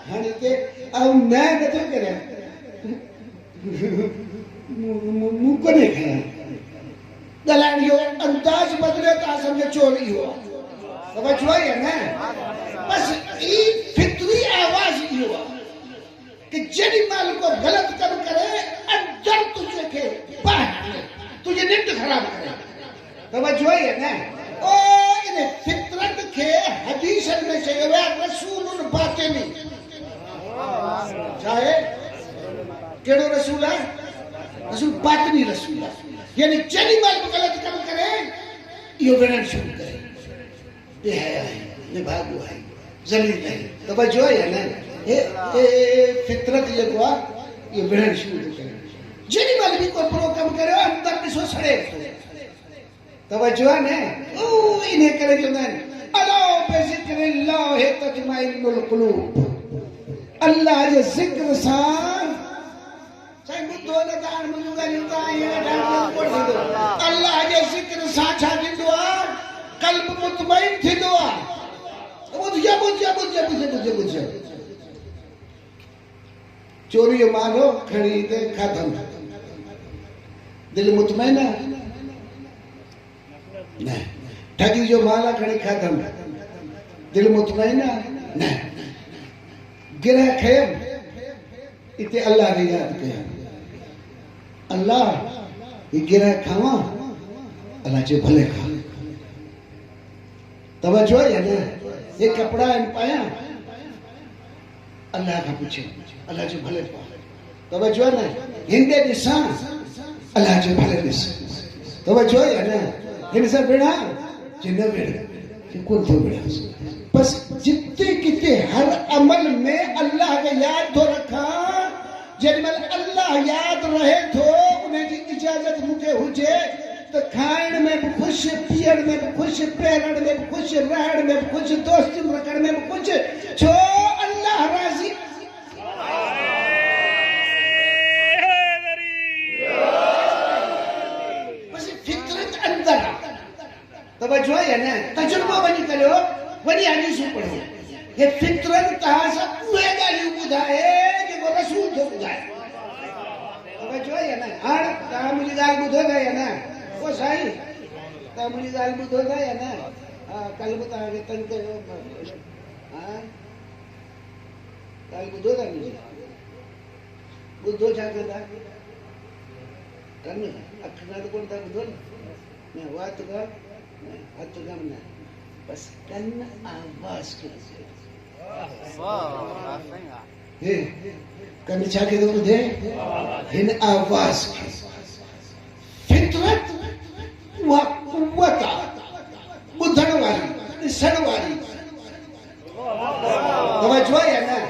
हाणे हिते आउं न नथो करियां मूं कोन्हे खया ॻाल्हाइण जो अंदाज़ बदिलियो त सम्झो चोरी इहो तवजो आहे न बसि ई फितरी आवाज़ इहो आहे कि जेॾी महिल को ग़लति कमु करे अंदरि तुंहिंजे खे तुंहिंजी निंड ख़राब करे तवजो आहे न ओ इन फितरत खे हदीसनि में चयो वियो आहे रसूल बातिनी छा आहे कहिड़ो रसूल आहे रसूल बातिनी रसूल आहे यानी जेॾी महिल बि ग़लति कमु करे इहो विढ़णु शुरू करे बेहया आहे निभाॻो आहे ज़लील आहे तवजो आहे न फितरत जेको आहे इहो विढ़णु शुरू थो करे जेॾी महिल बि को बुरो कमु करियो अंदरि ॾिसो सड़े तवजो आहे न इन करे चवंदा आहिनि अला बिज़िक्रिल्लाह तत्मइन्नुल क़ुलूब अल्लाह जे ज़िक्र सां साईं ॿुधो न त हाणे मुंहिंजूं ॻाल्हियूं तव्हां कोन थींदो अल्लाह जे ज़िक्र सां छा थींदो आहे क़ल्ब मुतमइन थींदो आहे ॿुध चोरी जो माल हो खणी ते खाधमि दिलि मुतमइन आहे न ठगी जो माल आहे खणी खाधमि दिलि मुतमइन आहे न गिरह खयमि हिते अल्लाह खे यादि कयां अल्लाह ही गिरह खावां अल्लाह चए भले खा तवजो आहे न ये कपड़ा आहिनि पायां अल्लाह खां पुछे अल्लाह जो भले पा तवजो आहे न हिंदे ॾिसां अल्लाह जो भले ॾिस तवजो आहे न हिन सां विढ़ा जे न विढ़ कोन थो विढ़ासि बस जिते किथे हर अमल में अल्लाह खे यादि थो रखां जेॾी महिल अल्लाह यादि रहे थो उनजी इजाज़त मूंखे हुजे त खाइण में बि ख़ुशि पीअण में बि ख़ुशि पहिरण में बि ख़ुशि रहण में बि ख़ुशि दोस्ती रखण में बि ख़ुशि छो अल्लाह राज़ी बसि तवज्जो है ना तजुर्बो वनी करो वनी हदीस पढ़ो ये फितरत तहासा उहे गालियूं ॿुधाए जेको रसूल थो ॿुधाए तवज्जो है ना हाणे तव्हां मुंहिंजी ॻाल्हि ॿुधो था या न ओ साईं तव्हां मुंहिंजी ॻाल्हि ॿुधो था या न हा कल्ह बि तव्हांखे तंग कयो हा ॻाल्हि ॿुधो था मुंहिंजी ॿुधो छा कंदा कनि अख सां त कोन था ॿुधो न वात का हथ कम न बस कन आवाज के हे कन छा के ॿुधे हिन आवाज खे फितरत उहा कुवत ॿुधण वारी ॾिसण वारी तवज्जो आहे न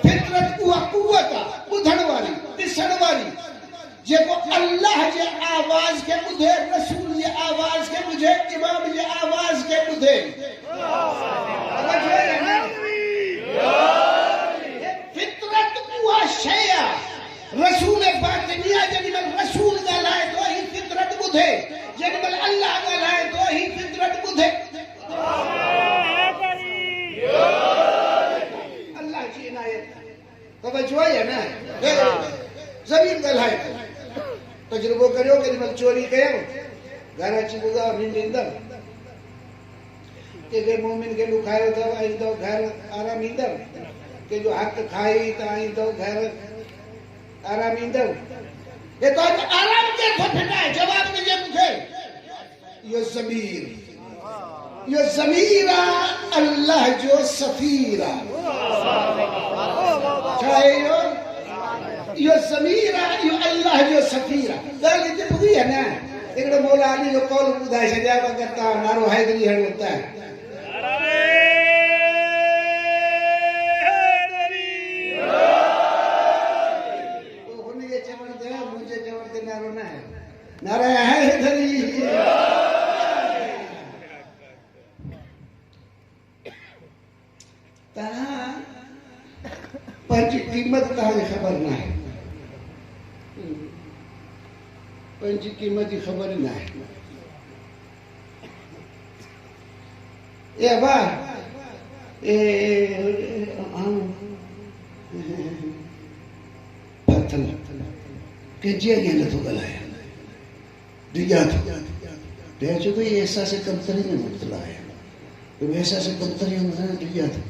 फितरत उहा कुवत ॿुधण वारी ॾिसण वारी जेको अल्लाह जे आवाज़ के ॿुधे रसूल जे आवाज़ के ॿुधे इमाम जे आवाज़ के ॿुधे फितरत उहा शइ आहे रसूल बातिनिया जेॾीमहिल रसूल ॻाल्हाए थो ही फितरत ॿुधे जेॾीमहिल अल्लाह ॻाल्हाए थो ही फितरत ॿुधे अल्लाह जी इनायत तवज्जो आहे न ज़मीन ॻाल्हाए थो तजुर्बो करियो केॾीमहिल चोरी कयो घर अची ॿुधायो निंड ईंदव कंहिंखे मोमिन खे ॾुखायो अथव ईंदव घर आराम ईंदव कंहिंजो हक़ खाई तव्हां ईंदव घर आराम ईंदव हे तव्हांजो आराम केरु थो फिटाए जवाबु ॾिजे मूंखे इहो ज़मीर आहे अल्लाह जो सफ़ीर आहे छा आहे इहो ज़मीर आहे इहो अल्लाह जो सफ़ीर आहे ॻाल्हि हिते ॿुधी आहे न हिकिड़ो मौला अली जो कौल ॿुधाए छॾिया अगरि तव्हां नारो हैदरी हणो त हुनजे चवण ते मुंहिंजे चवण ते नारो न आहे नारा हैदरी तव्हां पंहिंजी क़ीमत तव्हांखे ख़बर न आहे पंहिंजी क़ीमत जी ख़बर न आहे अबा कंहिंजे अॻियां नथो ॻाल्हाए डिॼा थो चए थो इहे अहसास कमतरी में मुब्तला आहे अहसास कमतरी में डिॼा थो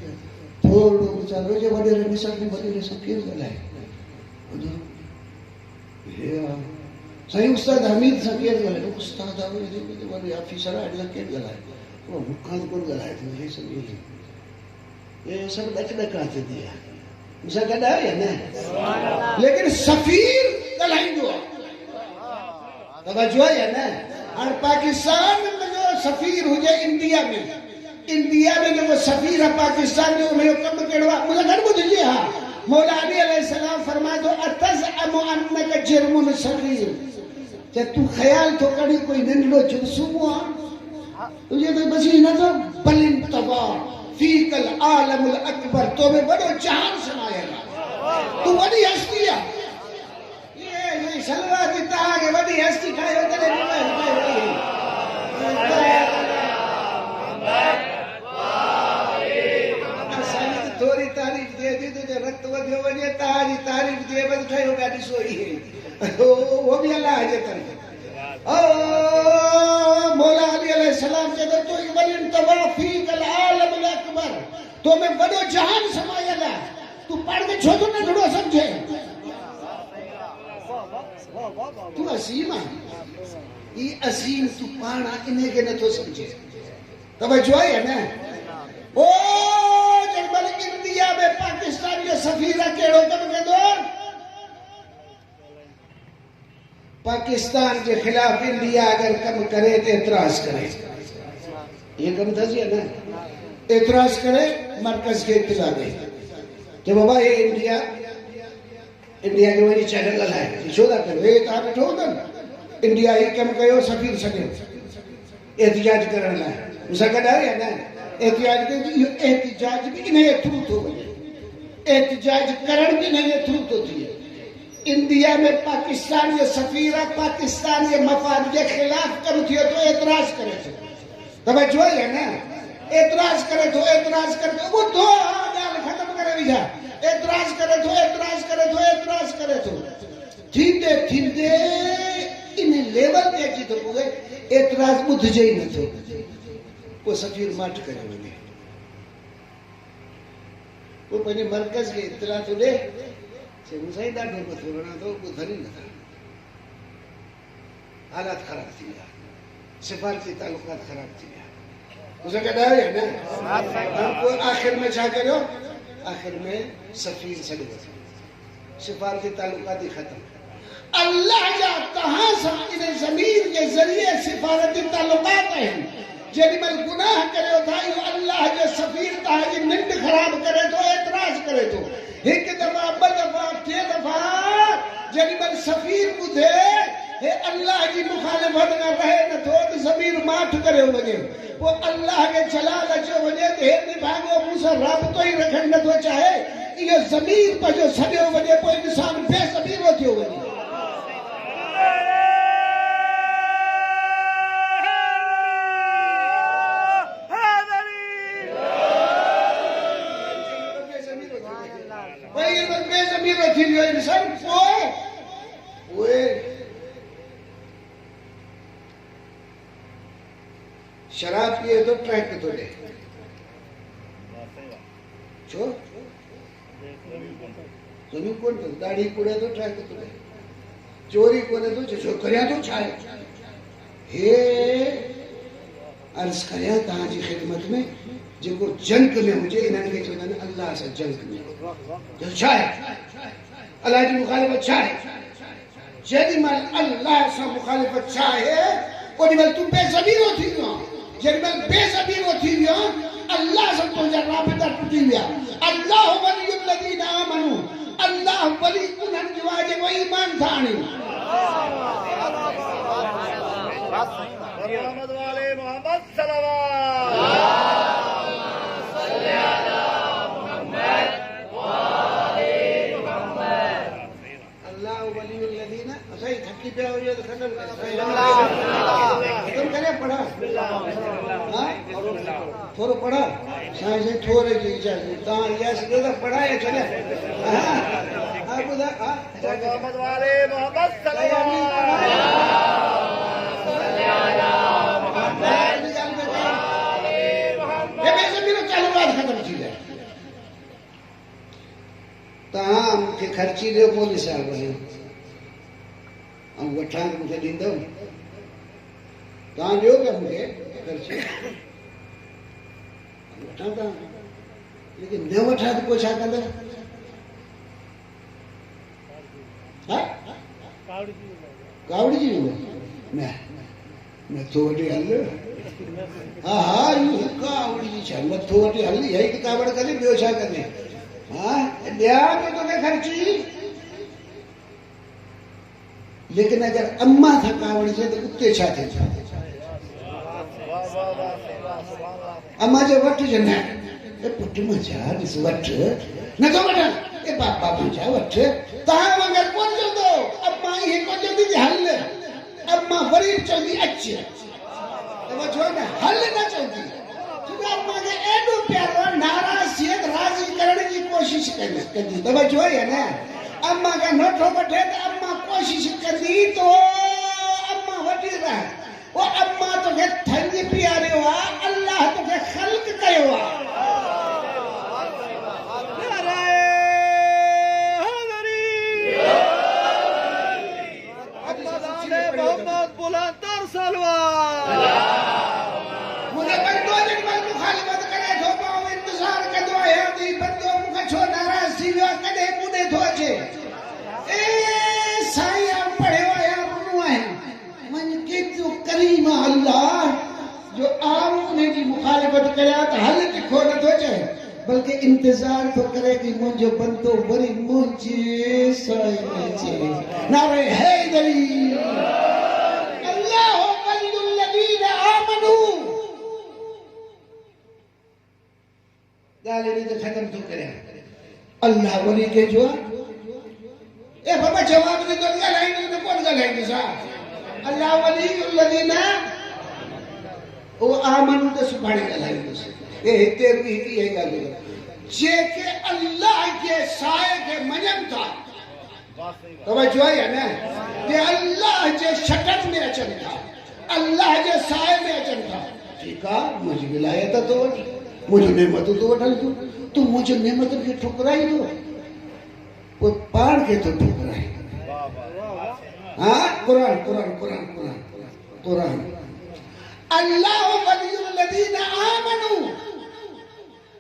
थोरो वीचारो जे वॾेरे मिसर में वॾेरे सां केरु ॻाल्हाए साईं उस्ताद हमीद सां केरु ॻाल्हाए उस्ताद वॾे ऑफिसर आहे सां केरु ॻाल्हाए उहो मूंखां त कोन ॻाल्हाए थो इहे सभु ॾक ॾका थींदी आहे मूंसां गॾु आहे या न लेकिन सफ़ीर ॻाल्हाईंदो आहे तवज्जो आहे या न हाणे पाकिस्तान जो सफ़ीर हुजे इंडिया में जेको सफ़ीर आहे पाकिस्तान जो हुनजो कमु कहिड़ो आहे मूंसां गॾु ॿुधिजे हा मौला अली अलैहिस्सलाम फरमाए थो अतज़अमु अन्नका जुर्मुन सग़ीर त तूं ख़्याल थो करी कोई नंढड़ो जुर्म आहे तुंहिंजे त बसी नथो बलिन तबा फीकल आलमुल अकबर तो में वॾो जहान समायल आहे तूं वॾी हस्ती आहे ये सलवा थी तव्हांखे वॾी हस्ती ठाहियो तॾहिं थोरी तारीफ़ थिए थी तुंहिंजो रत वधियो वञे तव्हांजी तारीफ़ थिए बसि ठहियो पिया ॾिसो इहे उहो बि अलाह जे तरफ़ मौला अली अलैहिस्सलाम चए थो तूं वलिन तबा फीकल आलमुल अकबर तो में वॾो जहान समायल आहे तूं पाण खे छो थो नंढड़ो सम्झे तूं असीम आहे ई असीम तूं पाण इनखे नथो सम्झे तवज्जो आहे न ओ जॾहिं इंडिया में पाकिस्तान जो सफ़ीर कहिड़ो कमु कंदो पाकिस्तान के खिलाफ इंडिया अगर कम करे तो एतराज करे ये कम था जी ना एतराज करे मरकज के इत्तला दे कि बाबा ये इंडिया के वही चैनल है शोधा करो ये ता बैठो न इंडिया ही कम कयो सफ़ीर सके एहतिजाज करण लाइ मुसा गॾु आहे या न एहतिजाज के एहतिजाज भी इनजे थ्रू थो वञे एहतिजाज करण भी इनजे थ्रू थो थिए इंडिया में पाकिस्तान जो सफ़ीर पाकिस्तान के मफाद के खिलाफ कम थियो तो एतराज करे तवज्जो है ना एतराज करे तो वो दो गाल खत्म करे विजा एतराज करे तो थींदे इन लेवल पे अची तो पोइ एतराज ॿुधजे ई नथो पोइ सफ़ीर माठ करे वञे पोइ पंहिंजे मर्कज़ खे इतला थो ॾे चए साईं ॾाढो मथो वञा थो ॿुधनि ई नथा हालात ख़राब थी विया सिफारती तालुकात ख़राब थी विया उसे गॾा हुया न पोइ आख़िर में छा करियो आख़िर में सफ़ीर छॾे वरितो सिफारती तालुकात ई ख़तम अल्लाह जा तहां सां इन ज़मीर जे ज़रिए सिफारती तालुकात आहिनि जेॾीमहिल गुनाह करियो था इहो अल्लाह जो सफ़ीर तव्हांजी निंड ख़राब करे थो एतराज़ करे थो हिकु दफ़ा ॿ दफ़ा टे दफ़ा जेॾीमहिल सफ़ीर ॿुधे हे अल्लाह जी मुखालिफ़त न रहे नथो त ज़मीर माठ करे वञे पोइ अल्लाह खे जलाल अचो वञे त हे भाॻो मूं सां राबितो ई रखणु नथो चाहे इहो ज़मीर पंहिंजो छॾियो वञे पोइ इंसान बेज़मीरो थियो वञे शराब पिए तो ट्रैक तो दे छो ज़मीन कोन तो दाढ़ी कुड़े तो ट्रैक तो दे चोरी कोने तो छो करिया तो छाए हे अर्ज करिया तहां जी खिदमत में जेको जंग में हुजे इन्हनि खे चवंदा आहिनि अल्लाह सां जंग में जो छा आहे अल्लाह जी मुखालिफ़त छा आहे जेॾीमहिल अल्लाह सां मुखालिफ़त छा आहे ओॾीमहिल तूं बेज़मीरो थी वियो जेॾीमहिल बेज़मीरो थी वियो अल्लाह सां तुंहिंजा राबिता टुटी विया अल्लाह वलियुल लज़ीना आमनू अल्लाह वली उन्हनि जो आहे जेको ईमान था आणनि
मोहम्मद वाले मोहम्मद सल्लल्लाहु सही थकी पे हो ये तो खत्म करे पढ़ा थोड़ा पढ़ा साइंस थोड़े जी चाहिए ता यस तो पढ़ा है चले हां बुदा मोहम्मद वाले मोहम्मद सल्लल्लाहु ये वैसे भी चालू बात खत्म थी जाए
तहां के खर्ची दे कोन साहब है वठां मूंखे ॾींदव तव्हां ॾियो पिया मूंखे ख़र्ची वठां था लेकिन न वठां त पोइ छा कंदव कावड़िजी वेंदो न नथो वठी हल हा इहो कावड़िजी छा नथो वठी हल इहा ई कावड़ कंदे ॿियो छा कंदे हा ॾियां पियो तोखे ख़र्ची लेकिन अगर अम्मा था कावड़ से तो उते छा थे अम्मा जो वट जो न ए पुट मजा दिस वट न तो वट ए बाबा मजा वट ता वगर कोन जो दो अम्मा ये को जो दी हल अम्मा वरी चंदी अच तो वो जो न हल न चंदी तो अम्मा के एडो प्यारो नाराज़ियत राजी करने की कोशिश करनी तो वो जो है ना अम्मा का नोटो बठे तो अम्मा कोशिश करदी तो अम्मा वठी रहा वो अम्मा तो के थंग प्यारे हुआ अल्लाह तो के खल्क कयो हुआ
मोहम्मद बुलंदर सलवार
मुझे बंदो जन मल मुखालिफत करे थो पाओ इंतजार कदो है दी बंदो मुख छो नाराज थी वियो कदे मुने थो अचे ए साईं पढ़ियो आया रुनो है मन केतिरो करीम अल्लाह जो आम उन्हें जी मुखालिफत करिया त हल तिखो नथो चए बल्कि इंतजार तो करे कि मुंहिंजो बंदो वरी मुंहिंजे साईं अचे नारे हैदरी अल्लाह वलियुल लज़ीना आमनू ॻाल्हि तो ख़त्म थो करे अल्लाह वली के जो ए बाबा जवाब दे तो ॻाल्हाईंदो त कोन ॻाल्हाईंदो सा अल्लाह वलियुल लज़ीना वो आमनू तो सुभाणे ॻाल्हाईंदुसि ये हिते बि हिकु इहा ॻाल्हि जेके अल्लाह जे साए खे मञनि था तवजो आहे न ये अल्लाह जे शकल में अचनि था अल्लाह जे साए में अचनि था ठीकु आहे मुंहिंजी विलायत तो वठ मुंहिंजी नेमत तो वठनि तूं मुंहिंजी नेमतुनि खे ठुकराईंदो पोइ पाण खे तो ठुकराए हाँ कुरान कुरान कुरान कुरान कुरान अल्लाह वलियुल लदीना आमनू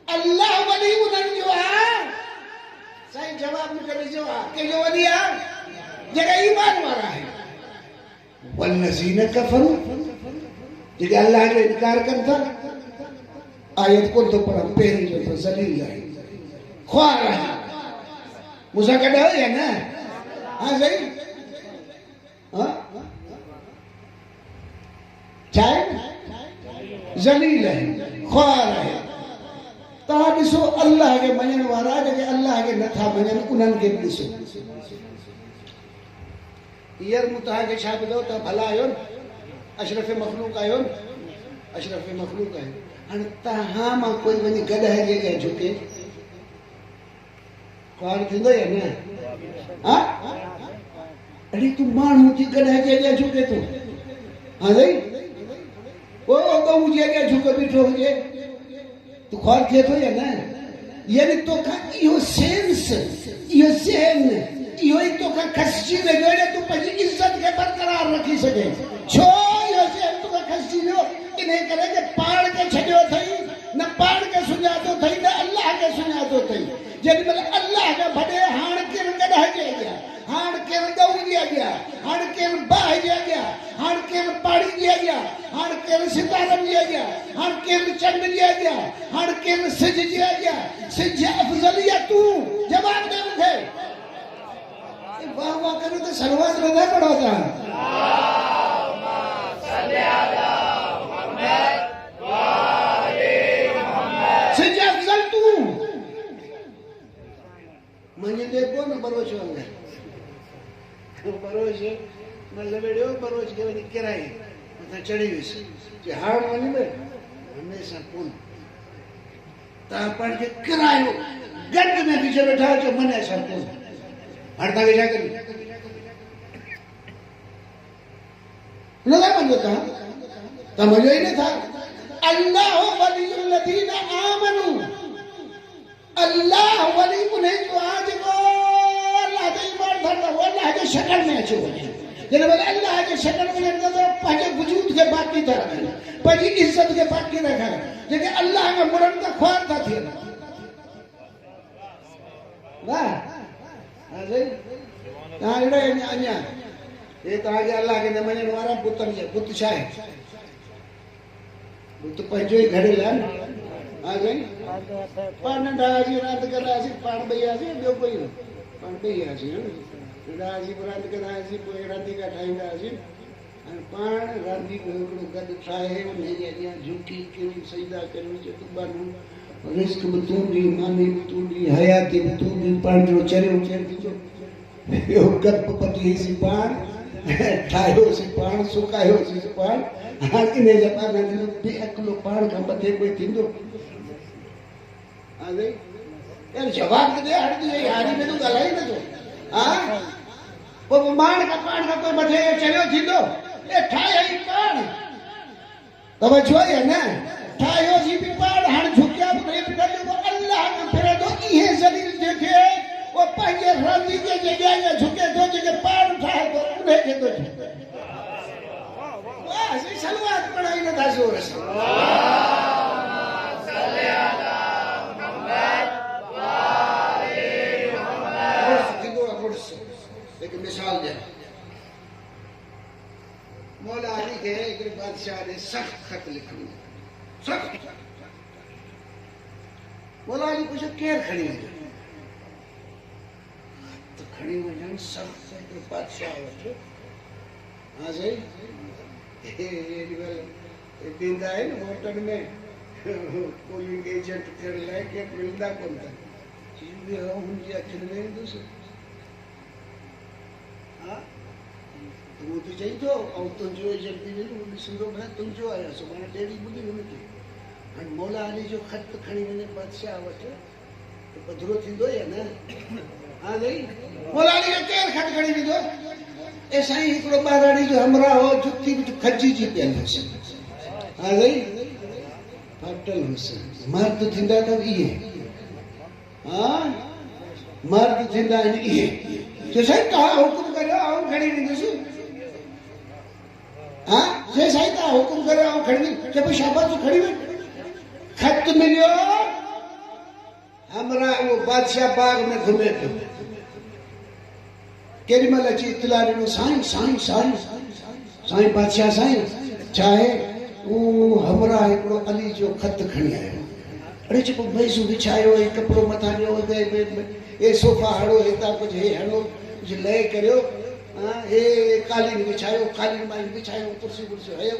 अल्लाह वली उन्हनि जो आहे साईं जवाब मूंखे ॾिजो आहे कंहिंजो वली आहे जेका ईमान वारा आहिनि वल्लज़ीना कफ़रू जेके अल्लाह जो इनकार कनि था आयत कोन थो पढ़ा पहिरीं जो त ज़लील आहे ख्वार आहे मूंसां गॾु आहियो या न हाँ सही हाँ छा आहे ज़लील आहे ख्वार आहे तव्हां ॾिसो अल्लाह खे मञण वारा जेके अल्लाह खे नथा मञनि उन्हनि खे बि ॾिसो हींअर मूं तव्हांखे छा ॿुधायो तव्हां भला आहियो न अशरफ मखलूक आहियो न अशरफ मखलूक आहियो हाणे तव्हां मां कोई वञी गॾिजे या झुके ख्वार थींदो या न हा अड़ी तूं माण्हू थी गॾिजे या झुके थो हा साईं पोइ गऊ जे अॻियां झुक बीठो हुजे तू ख्वार थिए थो या न यानी तोखां इहो सेंस इहो ज़हन इहो ई तोखां खसिजी वेंदो आहे तूं पंहिंजी इज़त खे बरक़रार रखी सघे छो इहो ज़हन तोखां खसिजी वियो इन करे कि पाण खे छॾियो अथई न पाण खे सुञातो अथई न अल्लाह खे सुञातो अथई जेॾीमहिल अल्लाह खे भॼे हाणे केरु गॾिजे अॻियां हाणे केरु गऊ जे अॻियां हाणे केरु बाहि जे अॻियां हाणे केरु पाणी जे अॻियां हाणे केरु सितारनि जे अॻियां हाणे केरु चंड जे अॻियां हाणे केरु सिज जे अॻियां सिज अफ़ज़ली आहे तूं जवाब ॾे मूंखे वाह वाह करो त सलवात नथा पढ़ो तव्हां सिज अफ़ज़ल तूं मञंदे कोन बरोच वांगुरु बरोच न लवेड़ियो बरोच खे वञी किराई मथां चढ़ी वियुसि जे हाणे वञ न हमेशह कोन तव्हां पाण खे किरायो गंद में बीच वेठा आहियो मने असां कोन हाणे तव्हांखे छा करियूं न था मञो तव्हां मञो ई नथा अल्लाह वलियुल लदीना आमनू अल्लाह वली उन्हें जो आहे जेको अल्लाह ते ईमान धरंदो आहे अल्लाह जे शकल में अची वञे जेॾीमहिल अल्लाह जे शकल में अची वञे पंहिंजे वजूद खे बाक़ी था रखनि पंहिंजी इज़त खे बाक़ी रखनि जेके अल्लाह खां मुड़नि त ख्वार था थियनि वाह हा साईं तव्हां अहिड़ा अञा हे तव्हांखे अल्लाह खे न मञण वारा बुतनि जा बुत छा आहे बुत पंहिंजो ई घड़ियल आहे न हाँ साईं पाण नंढा हुआसीं रांदि कंदा हुआसीं पाण ॿई हुआसीं ॿियो कोई न पाण ॿई हुआसीं नंढा हुआसीं रांदि कंदा हुआसीं पोइ रांदीका ठाहींदा हुआसीं हाणे पाण रांदी हिकिड़ो गॾु ठाहे हुनजे अॻियां झुकी कयूं सजदा कयूं चतुबानूं रिस्क बि तूं ॾी मानी बि तूं ॾी हयाती बि तूं ॾी पाण जो चरियो चरिजो ॿियो गप पतीसीं पाण ठाहियोसीं पाण सुकायोसीं पाण हाणे इन ज़माने में बेअक़लो पाण खां मथे कोई थींदो यार जवाब दे हाणे तूं यारी में तूं ॻाल्हाई नथो हा पोइ पाण खां कोई मथे चरियो थींदो ए ठाहियो पाण तवजो आहे न ठाहियोसीं बि पाण हाणे झुकिया बि न पियो अल्लाह खां फिरे थो इहे ज़लील जेके वो पंहिंजे रांदी जे जॻह झुके थो जेके पाण ठाहे थो उन खे थो झुके वाह असीं सलवात पढ़ाई नथा ज़ोर सां लेकिन मिसाल दे मौला अली के हिकिड़े बादशाह ने सख्त ख़त लिखियो सख्त मौला अली पुछियो केरु खणी वञे त खणी वञनि सख्त हिकिड़े बादशाह वटि हाँ सही ॾींदा आहिनि होटल में पोलिंग एजेंट थियण लाइ के मिलंदा कोन था हुनजी अखियुनि में ईंदुसि वो तो चाहिए तो और तुझो जल्दी नहीं वो ॾिसंदो भला तुझो आया सुभाणे ॾेड़ी ॿुधी हुनखे हाणे मौला अली जो ख़त खणी वञे बादशाह वटि त पधरो थींदो या न हा साईं मौला अली जो केरु ख़त खणी वेंदो ए साईं हिकिड़ो ॿाराड़ी जो हमरा हो जुती बि खजी जी पियल हुअसि हा साईं फाटल हुअसि मर्द थींदा त इहे हा मर्द थींदा आहिनि इहे चयो साईं तव्हां हुकुम करियो आऊं खणी वेंदुसि हाँ जे साईं तव्हां हुकुम करियो आऊं खणी वेंदुसि चए पोइ शाबाश तूं खणी वञ ख़त मिलियो हमरा वो बादशाह बाग में घुमे पियो केॾी महिल अची इतला ॾिनो साईं साईं साईं साईं बादशाह साईं छा आहे उहो हमरा हिकिड़ो अली जो ख़त खणी आयो अड़े चइबो मेज़ू विछायो ऐं कपिड़ो मथां ॾियो हे सोफ़ा हणो हितां कुझु हे हणो कुझु लहे करियो हे कालीन विछायो कालीन मां विछायो कुर्सियूं कुर्सियूं हयो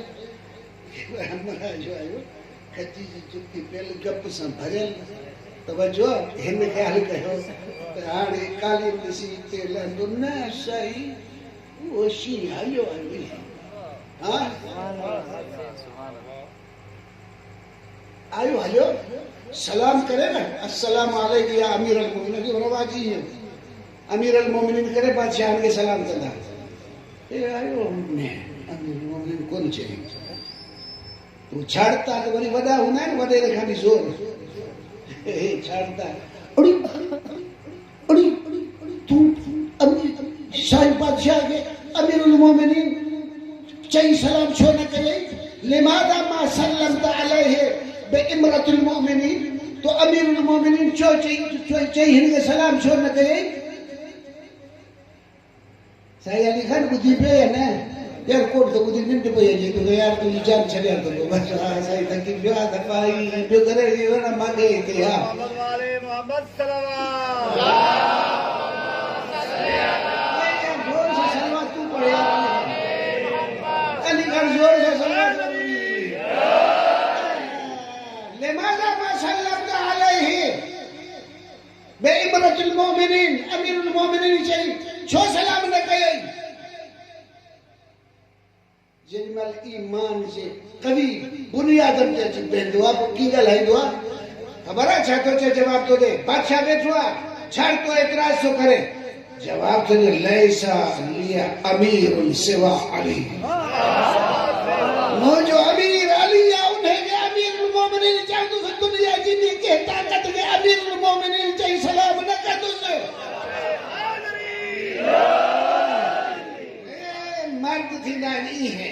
हमरा जो आयो खची जी जुती पियल गप सां भरियल तवजो हिन ख़्यालु कयो त हाणे कालीन ॾिसी हिते लहंदो न साईं उहो शींहुं हलियो हली हा आयो हलियो सलाम करे न अस्सलाम वालेकुम या अमीर अल मोमिनीन जो रवाजी है अमीर अल मोमिनीन करे बादशाह के सलाम कंदा ए आयो ने अमीर अल मोमिनीन कोन चई तू छाड़ता तो वरी वॾा हूंदा आहिनि वॾे खां बि ज़ोर हे छाड़ता अड़ी अड़ी तू साईं बादशाह के अमीर अल मोमिनीन चई सलाम छो न कयई लिमादा मा सल्लमत अलैहि बेइमरतुल मोमिनीन तो अमीरुल मोमिनीन छो चई हिन खे सलाम छो न कयई साईं अली खान ॿुधी पिए न एयरपोर्ट ते ॿुधी निंड पई अचे तोखे यार तुंहिंजी जान छॾिया थो बसि हा साईं थकी पियो आहे त भाई ॿियो करे ॾियो न माॻे हिते हा जोर सां सलवात तूं पढ़े अली खान जोर सां सलवात लिमाज़ा मा सल्लमत अलैहि बेइमरतुल मोमिनीन अमीरुल मोमिनीन चई छो सलाम न कयई जेमल ईमान जे कवि बुनियादनि ते अची पवंदो आहे पोइ की ॻाल्हाईंदो आहे ख़बर आहे छा थो चए जवाब थो ॾे बादशाह वेठो आहे छा तो एतिराज़ थो करे जवाब थो ॾे लैसा लिया अमीरुन सिवा अली मुंहिंजो अमीर अली आहे उनखे अमीरुल मोमिनीन चवंदुसि दुनिया जी ॿी कंहिं ताक़त खे अमीरुल मोमिनीन चई सलाम न कंदुसि मर्द थींदा आहिनि इहे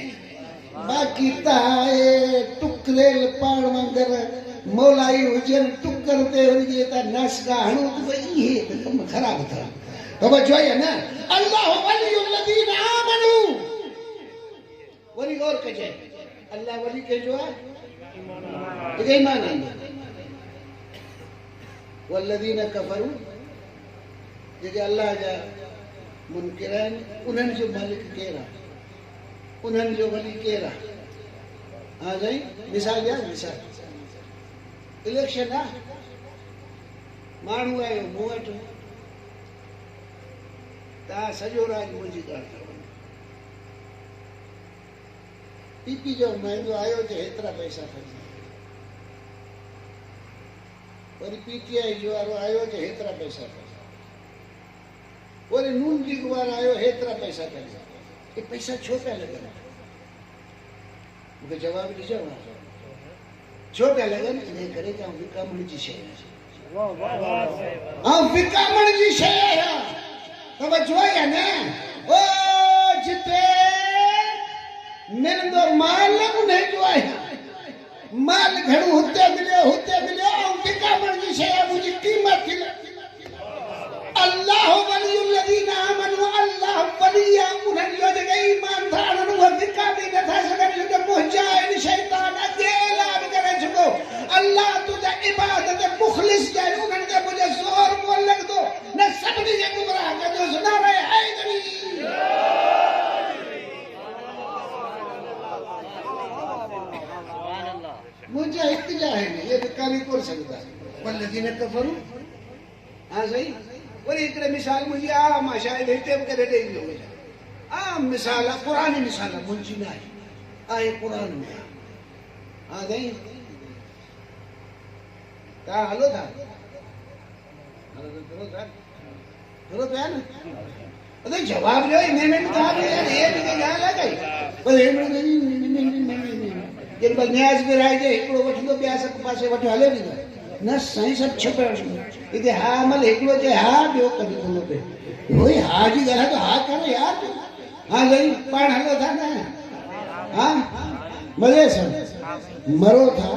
बाक़ी तव्हां टुकरेल पाण वांगुर मौलाई हुजनि टुकर ते हुनजी त नसका हणो त इहे कम ख़राब थिया तवजो आहे न अल्लाह वलियुल लज़ीन आमनू वरी गौर कजे अल्लाह वली कंहिंजो आहे जेके ईमान आहिनि वल्लज़ीन कफ़रू जेके अल्लाह जा मुनकिर आहिनि उन्हनि जो मालिक केरु आहे उन्हनि जो वली केरु आहे हा साईं मिसाल ॾियां मिसाल इलेक्शन आहे माण्हू आयो मूं वटि तव्हां सॼो राज मुंहिंजी ॻाल्हि कयो पीपी जो महांगो आयो त हेतिरा पैसा खर्च वरी पीटीआई जो वारो आयो त हेतिरा पैसा खर्च वरी नून लीग वारो आयो हेतिरा पैसा खर्च ये पैसा छो पिया लॻनि मूंखे जवाबु ॾिजो छो पिया लॻनि इन करे त विकामण जी शइ आहे विकामण जी शइ आहे तवजो आहे न ओ जिते मिलंदो माल उन जो आहे माल घणो हुते मिलियो ऐं विकामण जी शइ मुंहिंजी क़ीमत थी अल्लाह वलियुल लज़ीन आमनू अल्लाह वली आहे उन्हनि जो जेके ईमान था आणनि उहे विकामी नथा सघनि छो मुंहिंजा शैतान अॻे ऐलान करे चुको अल्लाह तुंहिंजा इबादत मुख़लिस जा उन्हनि खे मुंहिंजो ज़ोर कोन लॻंदो न सभिनी खे गुमराह कंदोसि नारे हैदरी मुंहिंजा हिकु जा आहिनि इहे विकामी कोन सघंदा वल्लज़ीन कफ़रू हा साईं वरी हिकिड़े मिसाल मुंहिंजी मां शायदि हिते बि करे ॾेई वियो मिसाल पुरानी मिसाल मुंशी में आए कुरान में नहीं क्या हलो था करो तो यार अरे जवाब जो इन्हें में कहा यार ये भी क्या लगा बस ये जब न्याज में रह गए एकड़ो वठंदो ॿिया सभु पासे वठी हले बि न साईं सभु छपे हिते हा मल हिकिड़ो चए हा ॿियो कॾहिं थो पए उहोई हा जी ॻाल्हि आहे त हा करो यार हा साईं पाण हलो था न हा मज़े सां मरो था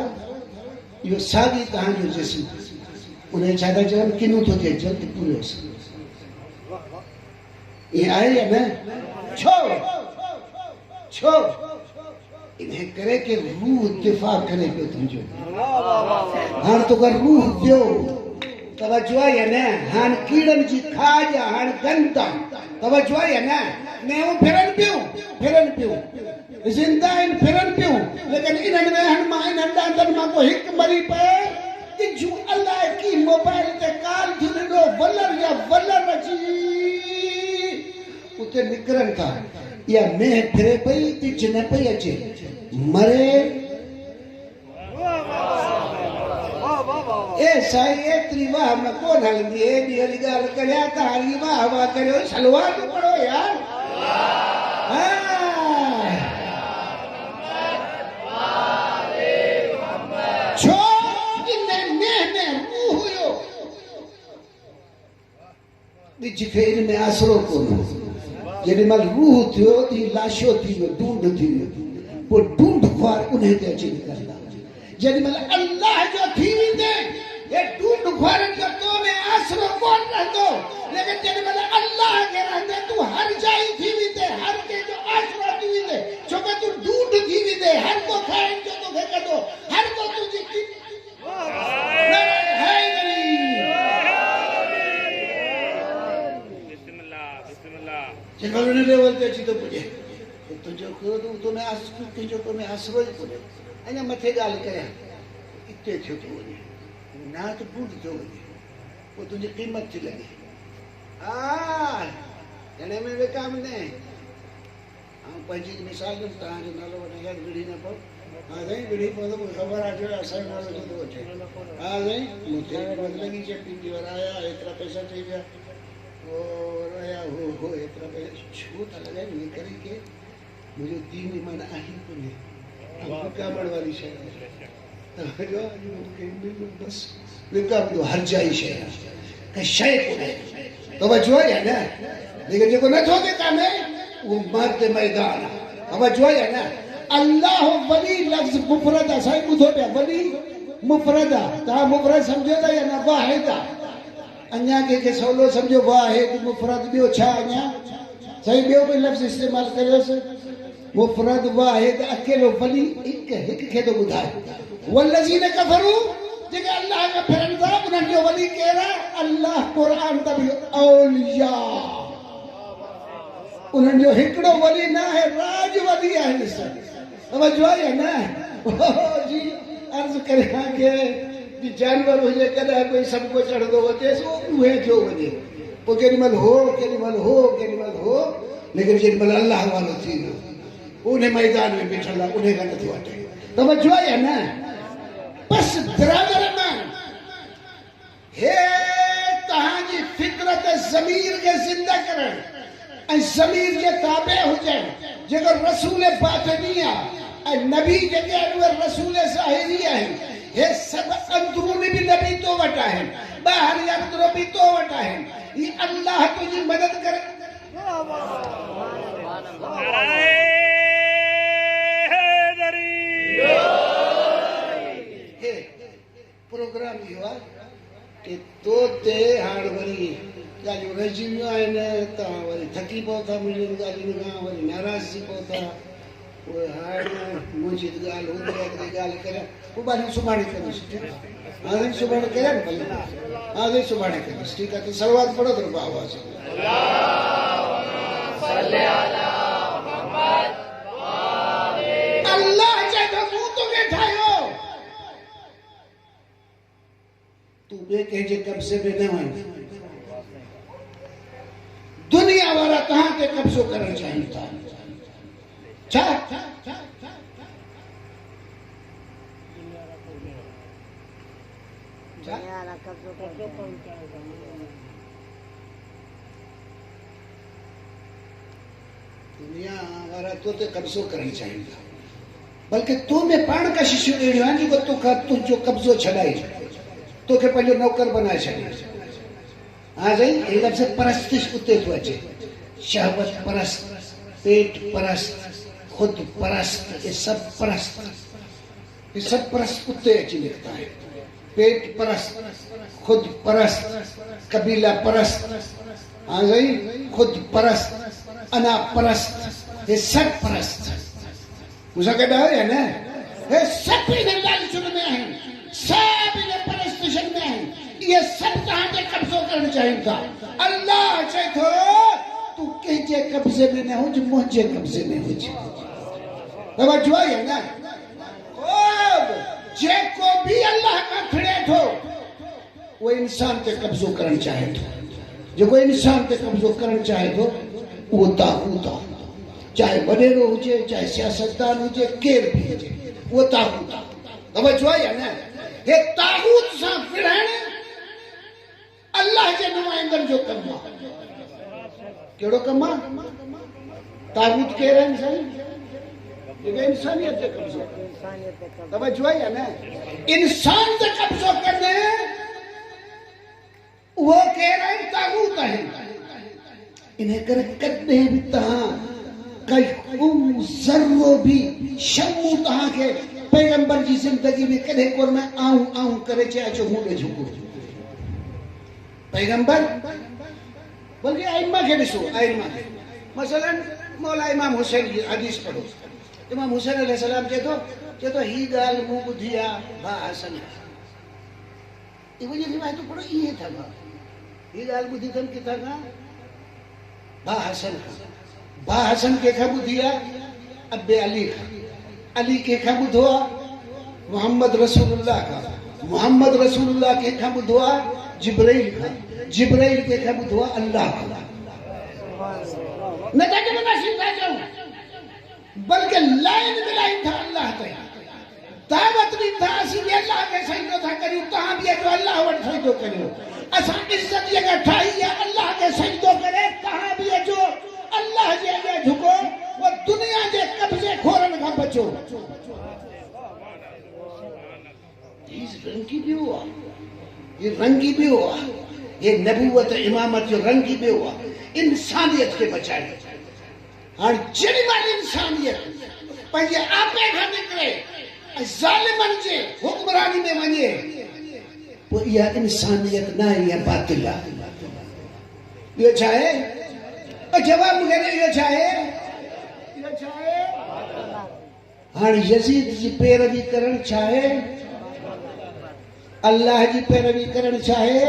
इहो साॻी तव्हांजो जिस्म उन छा था चवनि किनो थो थिए जल्दी पूरो ईअं आहे या न छो छो इन्हें करे के रूह दिफा करे पियो तुंहिंजो हाणे तोखे रूह ॾियो तवजो आहे या न हाणे कीड़नि जी खाज हाणे गंद तवजो आहे या न नेऊं फिरनि पियूं ज़िंदा आहिनि फिरनि पियूं लेकिन इन्हनि में हाणे मां इन्हनि ॾांदनि मां को हिकु मरी पए तिजू अलाए की मोबाइल ते काल थी ॾिनो वलर या वलर अची उते निकिरनि था या मेह फिरे पई तिज न पई अचे मरे ए साईं एतिरी वाह में कोन हलंदी एॾी हली ॻाल्हि करिया त हाली वाह वाह करियो सलवार तो पढ़ो यार छो इन मेह में रूह हुयो ॾिज खे इन में आसरो कोन जेॾी महिल रूह थियो ती लाशो थी वियो ढूंढ थी वियो पोइ ढूंढ ख्वार उन ते अची निकिरंदा जेॾी महिल अल्लाह जो थी वेंदे ये ढूंढ ख्वारनि जो तो में आसरो कोन रहंदो लेकिन जेॾी महिल अल्लाह के रहंदे तूं हर जाइ थी वेंदे हर के जो आसरो थी वेंदे छो कि तूं ढूंढ थी वेंदे हर को खाइण जो तोखे कढो हर को तुंहिंजी जेको उन लेवल ते अची थो पुॼे तुंहिंजो तो में तुंहिंजो तो में आसरो ई कोन्हे अञा मथे ॻाल्हि कयां इते थियो थो वञे नात बूट थो वञे पोइ तुंहिंजी क़ीमत थी लॻे जॾहिं में विकाम न ऐं पंहिंजी मिसाल तव्हांजो नालो वठी शायदि विढ़ी न पियो हा साईं विढ़ी पवंदो मूंखे ख़बर आहे जो असांजो नालो थो अचे हा साईं मूंखे लॻी चेपींदी वारा आया एतिरा पैसा चई विया हो एतिरा पैसा छो था लॻाइनि ईअं करे के मुंहिंजो दीन ईमान आहे कोन्हे विकामण वारी शइ बसि विकामंदो हर जाइ शइ का शइ कोन्हे तवजो आहे या न लेकिन जेको नथो विकामे उहो मर्द मैदान आहे तवजो आहे या न अल्लाह वली लफ़्ज़ मुफ़रद आहे साईं ॿुधो पिया वली मुफ़रद आहे तव्हां मुफ़रद सम्झो था या न वाहिद आहे अञा कंहिंखे सवलो सम्झो वाहिद मुफ़रद ॿियो छा अञा साईं ॿियो कोई लफ़्ज़ इस्तेमालु कयोसि मुफ़रद वाहिद अकेलो वली हिकु खे थो ॿुधाए वल्लज़ीन कफ़रू जेके अल्लाह खां फिरनि था उन्हनि जो वली केरु आहे अल्लाह क़ुरान त बि औलिया उन्हनि जो हिकिड़ो वली न आहे राज वली आहे तवजो आहे न जी अर्ज़ु करियां के जानवर हुजे कॾहिं कोई सभु को चढ़ंदो अचेसि उहे थियो वञे पोइ केॾी महिल हो लेकिन जेॾी महिल अल्लाह वारो थी वियो उन मैदान में बीठल आहे उन खां नथो अटे तवजो आहे या न बसि बिरादर में हे तव्हांजी फितरत ज़मीर खे ज़िंदा करणु ऐं ज़मीर जे ताबे हुजनि जेको रसूल बातिनी आहे ऐं नबी जेके आहिनि उहे रसूल ज़ाहिरी आहिनि हे सभु अंदरूनी बि नबी तो वटि आहिनि ॿाहिरि अंदरो बि तो वटि आहिनि ही अल्लाह तुंहिंजी मदद करे प्रोग्राम इहो आहे कि तो ते हाणे वरी ॻाल्हियूं रहिजी वियूं आहिनि तव्हां वरी थकी पओ था मुंहिंजी ॻाल्हियुनि खां वरी नाराज़ थी पओ था उहे हाणे मुंहिंजी ॻाल्हि हूंदी आहे हिकिड़ी ॻाल्हि करियां पोइ ॿारनि सुभाणे कंदुसि ठीकु आहे हा साईं सुभाणे करियां न भले हा साईं सुभाणे कंदुसि ठीकु आहे त सलवात पढ़ो त आवाज़ अल्लाह चए थो मूं तोखे ठाहियो तूं ॿिए कंहिंजे कब्ज़े में न वञ दुनिया दुनिया वाला तहां ते कब्जो करण चाहिन था छा दुनिया वाला तो ते कब्जो करण चाहिन था बल्कि तू में पाण का शिशु एड़ियो आहे जो तो का तुझो कब्जो छडाई तो के पंहिंजो नौकर बनाए छॾी हाँ सही ये लफ्ज़ परस्तिश उते तो अचे शहवत परस्त पेट परस्त खुद परस्त ये सब परस्त उते अची निकता है पेट परस्त खुद परस्त कबीला परस्त हाँ सही खुद परस्त अना परस्त ये सब परस्त मुझे कहता है ना ये सब इन्हें लालचुन में हैं सब इन्हें परस्तिशन में हैं ये सब तहां ते कब्जो करण चाहिन था अल्लाह चए थो तू कंहिंजे कब्ज़े में न हुज मुंहिंजे कब्ज़े में हुज तवज्जो आहे न ओ जेको भी अल्लाह का खड़े थो वो इंसान ते कब्जो करण चाहे थो जेको इंसान ते कब्जो करण चाहे थो वो तागूत आहे चाहे वडेरो हुजे चाहे सियासतदान हुजे केर भी हुजे वो तागूत आहे तवज्जो आहे न हे तागूत सां विढ़ण अल्लाह जे नुमाइंदन जो कम आहे केड़ो कम आहे तागूत केर आहिनि साईं जेके इंसानियत ते कब्ज़ो तवज्जो आहे न इंसान ते कब्ज़ो कनि उहो केर आहिनि तागूत आहिनि इन करे कॾहिं बि तव्हां कई ज़र्रो भी शम्मू तहां के पैगंबर जी जिंदगी में कदे कोन में आऊं आऊं करे चे अचो मुंडे झुको पैगंबर बल्कि आइमा के ॾिसो आइमा मसलन मौला इमाम हुसैन जी हदीस पढ़ो इमाम हुसैन अलैहि सलाम चए तो ही गाल मूं ॿुधी आहे भा हसन इहो जी रिवायत पढ़ो इहे था ही गाल ॿुधी अथनि किथां खां भा हसन कंहिंखां ॿुधी आहे अब्बे अली खां अली कंहिंखां ॿुधो आहे मोहम्मद रसूलुल्लाह खां मोहम्मद रसूलुल्लाह कंहिंखां ॿुधो आहे जिब्राइल खां जिब्राइल कंहिंखां ॿुधो आहे अल्लाह खां न था चवंदा सीधा चऊं बल्कि लाइन मिलाइन था अल्लाह ते दावत ॾींदा था असीं बि अल्लाह खे सजदो था करियूं तव्हां बि अचो अल्लाह वटि सजदो करियो असां इज़त जॻह ठाही आहे अल्लाह खे सजदो करे तव्हां बि अचो अल्लाह जे अॻियां झुको वो दुनिया जे कब्ज़े खोरन खां बचो ये रंगी भी हुआ ये नबूवत इमामत जो रंगी भी हुआ इंसानियत के बचाए हाँ जड़ी वाली इंसानियत पंहिंजे आपे खां निकिरे ज़ालिमन जे हुक्मरानी में वञे पोइ इहा इंसानियत न इहा बातिल आहे इहो छा आहे जवाब मूंखे इहो छा आहे हाणे यज़ीद जी पैरवी करण छा आहे अल्लाह जी पैरवी करण छा आहे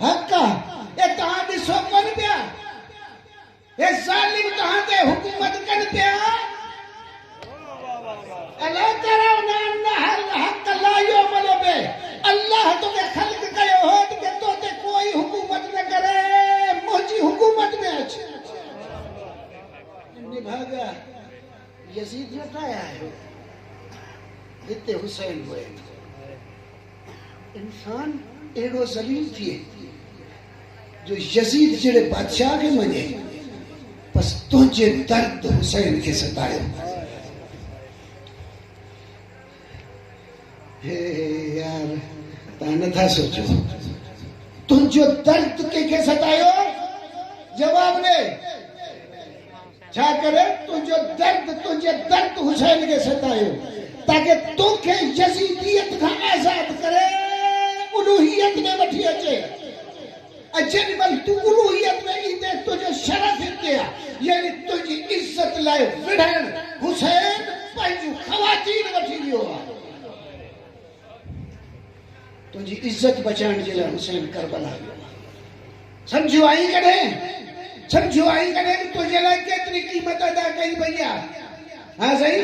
हक़ आहे ए तव्हां ॾिसो कोन पिया हे ज़ालिम तव्हां ते हुकूमत कनि पिया अला तराउन अन्न हल हक़ ला युअमल बि अल्लाह तोखे ख़ल्क़ कयो हो कि तो ते कोई हुकूमत न करे मुंहिंजी हुकूमत में अच निभागा यजीद न ठाहिया आहे हिते हुसैन हुए इंसान एड़ो ज़लील थिए जो यजीद जहिड़े बादशाह खे मञे बस तुंहिंजे दर्द हुसैन खे सतायो हे यार तव्हां नथा सोचो तुंहिंजो दर्द कंहिंखे सतायो जवाब ॾे छा करे तुंहिंजो तुंहिंजे दर्द हुसैन खे सतायो ताकि तोखे यजीदियत खां आज़ाद करे उलूहियत में वठी अचे जेॾी महिल तूं उलूहियत में ईंदे तुंहिंजो शरफ़ हिते आहे यानी तुंहिंजी इज़त लाइ विढ़ण हुसैन पंहिंजूं ख़वातीन वठी वियो आहे तुंहिंजी इज़त बचाइण जे लाइ हुसैन करबला वियो आहे सम्झो आई कॾहिं तुंहिंजे लाइ केतिरी क़ीमत अदा कई वई आहे हा सही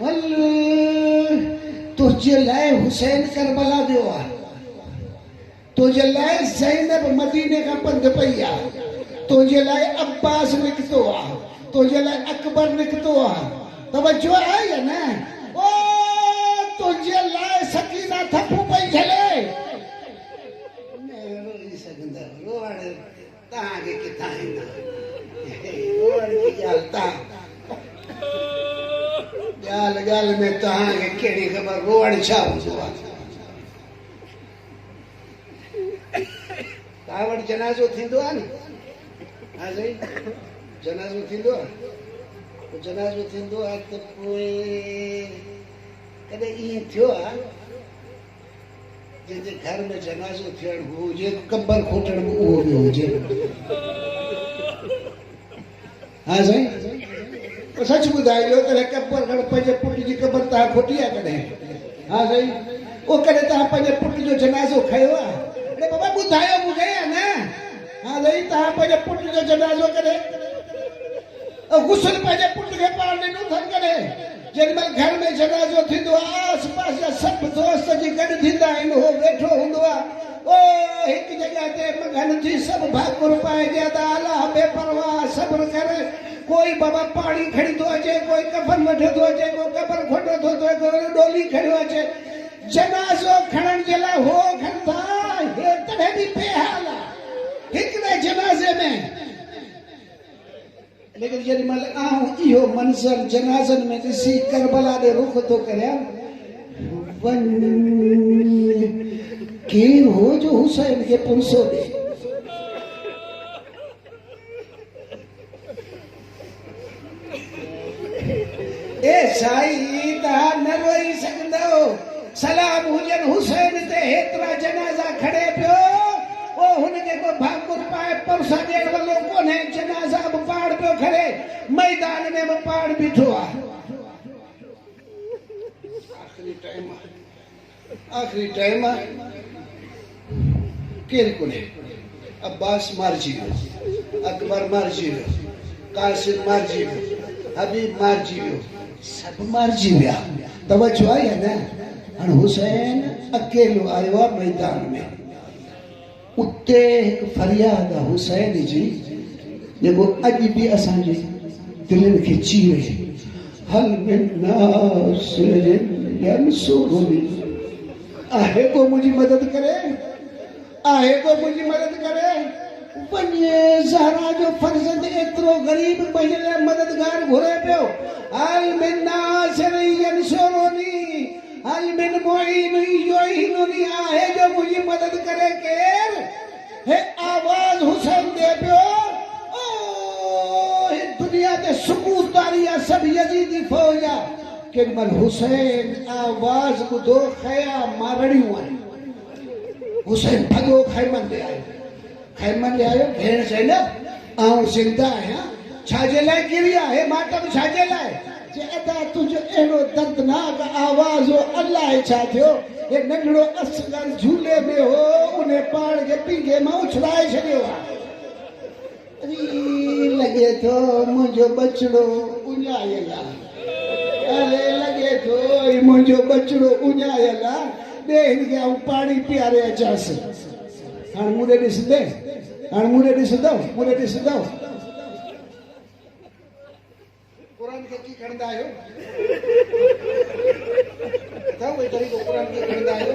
हल तुंहिंजे लाइ हुसैन करबला वियो आहे तुंहिंजे लाइ ज़ैनब मदीने खां पंधु पई आहे तुझे लाइ अब्बास निकितो आहे, तुझे लाइ अकबर निकितो आहे। तवज्जो आहे या न? ओ तुझे लाइ सकीना थप्पू पई झले। रोई सघंदा रोअण तव्हांखे किथां ईंदा रोअण जी ॻाल्हि ॻाल्हि ॻाल्हि में तव्हांखे कहिड़ी ख़बर रोअण छा हूंदो आहे। तव्हां वटि जनाज़ो थींदो आहे न? हा साईं, जनाज़ो थींदो आहे। जनाज़ो थींदो आहे त पोइ कॾहिं ईअं थियो आहे जंहिंजे घर में जनाज़ो थियणु हुजे कंबल खोटण में उहो बि हुजे? हा साईं, सच ॿुधाइजो कॾहिं कंबल खण पंहिंजे पुट जी क़बर तव्हां खोटी आहे कॾहिं? हा साईं, उहो कॾहिं तव्हां पंहिंजे पुट जो जनाज़ो खयो आहे? अरे बाबा ॿुधायो मूंखे या न? हा साईं, तव्हां पंहिंजे पुट जो जनाज़ो कॾहिं गुस्ल पंहिंजे पुट खे पाण ॾिनो अथनि कॾहिं? जेॾीमहिल घर में जनाज़ो थींदो आहे आस पास जा सभु दोस्त जी गॾु थींदा आहिनि, उहो वेठो हूंदो आहे। ओ हिकु जॻह ते मगन थी सभु भाकुर पाए ॾिया त अलाह बेपरवाह सब्र करे। कोई बाबा पाणी खणी थो अचे, कोई कफन वठे थो अचे, कोई कबर खोटे थो अचे, कोई डोली खणियो अचे। जनाज़ो खणण जे लाइ हो खणंदा, हे तॾहिं बि बेहाल आहे हिकिड़े जनाज़े में। लेकिन जेॾीमहिल आऊं इहो मंज़र जनाज़नि में ॾिसी करबला ॾे रुख थो करियां, केरु हो जो हुसैन खे पुरसो ॾे? ए साईं, तव्हां न रोई सघंदव। सलाम हुजनि हुसैन ते, हेतिरा जनाज़ा खणे पियो, ओ हुनखे को भाकुर पाए परसा ॾियण वारो कोन्हे। जनाज़ा बि पाण पियो खणे, मैदान में बि पाण बीठो आहे। आख़िरी टाइम आहे, केरु कोन्हे। अब्बास मारिजी वियो, अकबर मारिजी वियो, कासिम मारिजी वियो, हबीब मारिजी वियो, सभु मारिजी विया। तवज्जो आहे या न? हाणे हुसैन अकेलो आयो आहे मैदान में। उते हिकु फरियाद आहे हुसैन जी, जेको अॼु बि असांजे दिलनि खे चीरे। हल मिन नासिरिन यंसुरुनी, आहे को मुंहिंजी मदद करे? आहे को मुंहिंजी मदद करे? वञे ज़हरा जो फर्ज़ंद एतिरो ग़रीब पंहिंजे लाइ मददगार घुरे पियो। हल मिन नासिरिन यंसुरुनी, हल मिन मुईन युईनुनी, आहे जो मुंहिंजी मदद करे केर? हे आवाज़ हुसैन दे पियो। ओ हे दुनिया ते सुकूत वारी आहे, सभु यज़ीदी फ़ौज आहे। केॾीमहिल हुसैन आवाज़ ॿुधो, खया मारणियूं आहिनि। हुसैन भॻो खैमन ॾे आयो। खैमन ॾे आयो, भेण चई न आउं ज़िंदा आहियां। छाजे लाइ किरी आहे मातम? छाजे लाइ? जे अदा तुंहिंजो अहिड़ो दर्दनाक आवाज़ हो, अलाए छा थियो। हे नंढड़ो असगर झूले में हो, उन पाण खे पींघे मां उछलाए छॾियो आहे। लॻे थो मुंहिंजो बचड़ो उञायल आहे। अरे लॻे थो मुंहिंजो बचड़ो उञायल आहे, ॾे हिनखे आउं पाणी पीआरे अचांसि। हाणे मूं ॾे ॾिसंदे, हाणे मूं ॾे ॾिसंदव, मूं ॾे ॾिसंदव। क़ुरान खे की खणंदा आहियो? अथव कोई तरीक़ो क़ुरान खे खणंदा आहियो?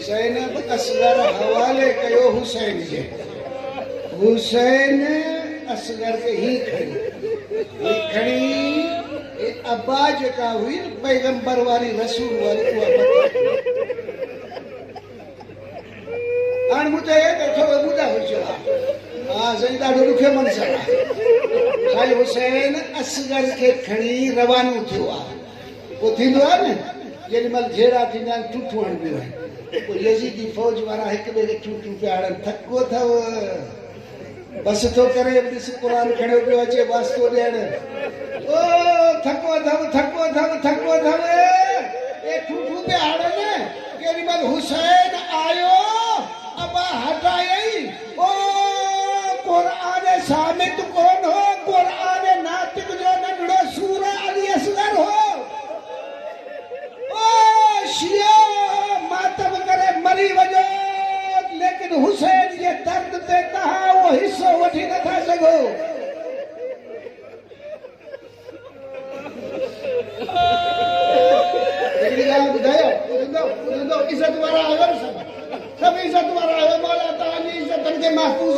ज़ैनब असगर हवाले कयो हुसैन खे। हुसैन असगर खे ही खणी अब्बा जेका हुई पैगंबर वारी रसूल वारी उहा हाणे मूं चयो त थोरो ॿुधा हुजो आहे। हा साईं, ॾाढो ॾुखियो मंज़र आहे। साईं हुसैन असगर खे खणी रवानो थियो आहे। पोइ थींदो आहे न जेॾीमहिल जहिड़ा थींदा आहिनि टूटू हणंदियूं आहिनि, पोइ यज़ीदी फ़ौज वारा हिक ॿिए खे टूटू पिया हणनि। थको अथव, बस थो करे, ॾिस क़ुरान खणियो पियो अचे वास्तो ॾियणु। ओ थको अथव, थको अथव, थको अथव, ए टूटू पिया हणनि। केॾीमहिल हुसैन आयो, अबा हटायई। ओ क़ुरान सामित कोन हो, क़ुरान नातिक जो नंढड़ो सूरा अली असगर हो। ओ शिया मातम करे मरी वञो,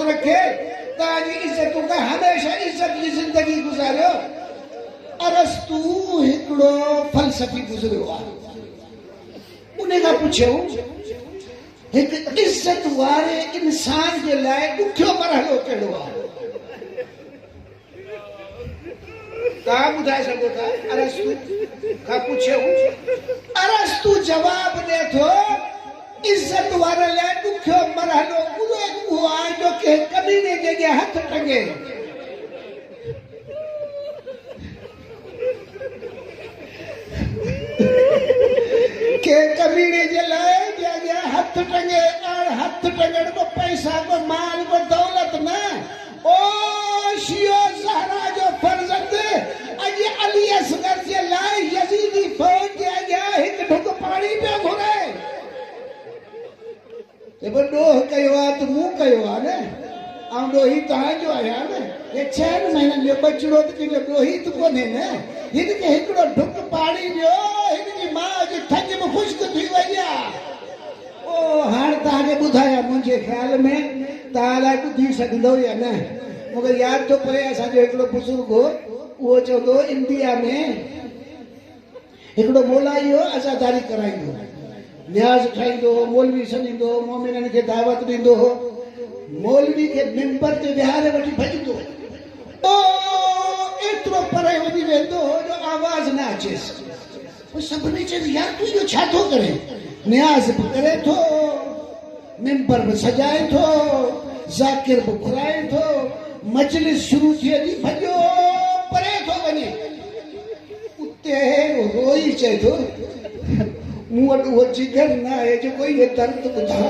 महफ़ूज़ रखे, तव्हांजी इज़तूं का हमेशह इज़त जी ज़िंदगी गुज़ारियो। अरस्तू हिकिड़ो फ़लसफ़ी गुज़रियो आहे, उन खां पुछियो हिकु इज़त वारे इंसान जे लाइ ॾुखियो मरहलो कहिड़ो आहे? तव्हां ॿुधाए सघो था? अरस्तू खां पुछियो, अरस्तू जवाब ॾिए थो इज़त वारे लाइ ॾुखियो मरहलो उहो आहे जो के कमीने जे अॻियां हथ टंगे। के कमीने जे लाइ जे अॻियां हथ टंगे, और हथ टंगण को पैसा को माल को दौलत न, ओ शियो ज़हरा जो फर्ज़ंद अॼु अली असगर जे लाइ यज़ीदी फ़ौज जे अॻियां हिकु ढुक पाणी पियो घुरे। ॾोह कयो आहे त मूं कयो आहे न, ऐं ॾोही तव्हांजो आहियां न। हे 6 महीननि जो बचिड़ो त कंहिंजो ॾोही त कोन्हे न। हिनखे हिकिड़ो ढुक पाणी ॾियो, हिनजी माउ जी थञ बि ख़ुश्क थी वई आहे। ओ हाणे तव्हांखे ॿुधायां, मुंहिंजे ख़्याल में तव्हां लाइ ॿुधी सघंदव या न। मूंखे यादि थो पए असांजो हिकिड़ो बुज़ुर्ग हो, उहो चवंदो इंडिया में हिकिड़ो मोलाई हो अज़ादारी कराईंदो, न्याज़ ठाहींदो हो, मौलवी सॾींदो हो, मोमिननि खे दावत ॾींदो हो। मौलवी खे मिंबर ते विहारे वठी भॼंदो, ओ एतिरो परे वञी वेंदो हो जो आवाज़ न अचेसि। पोइ सभिनी चयो यार तूं इहो छा थो करे? न्याज़ बि करे थो, मिंबर बि सजाए थो, ज़ाकिर बि घुराए थो, मजलिस शुरू थिए थी, भॼो परे थो वञे। उते रोई चए थो मूं वटि उहो जिगर न आहे जेको इहे दर्द ॿुधां।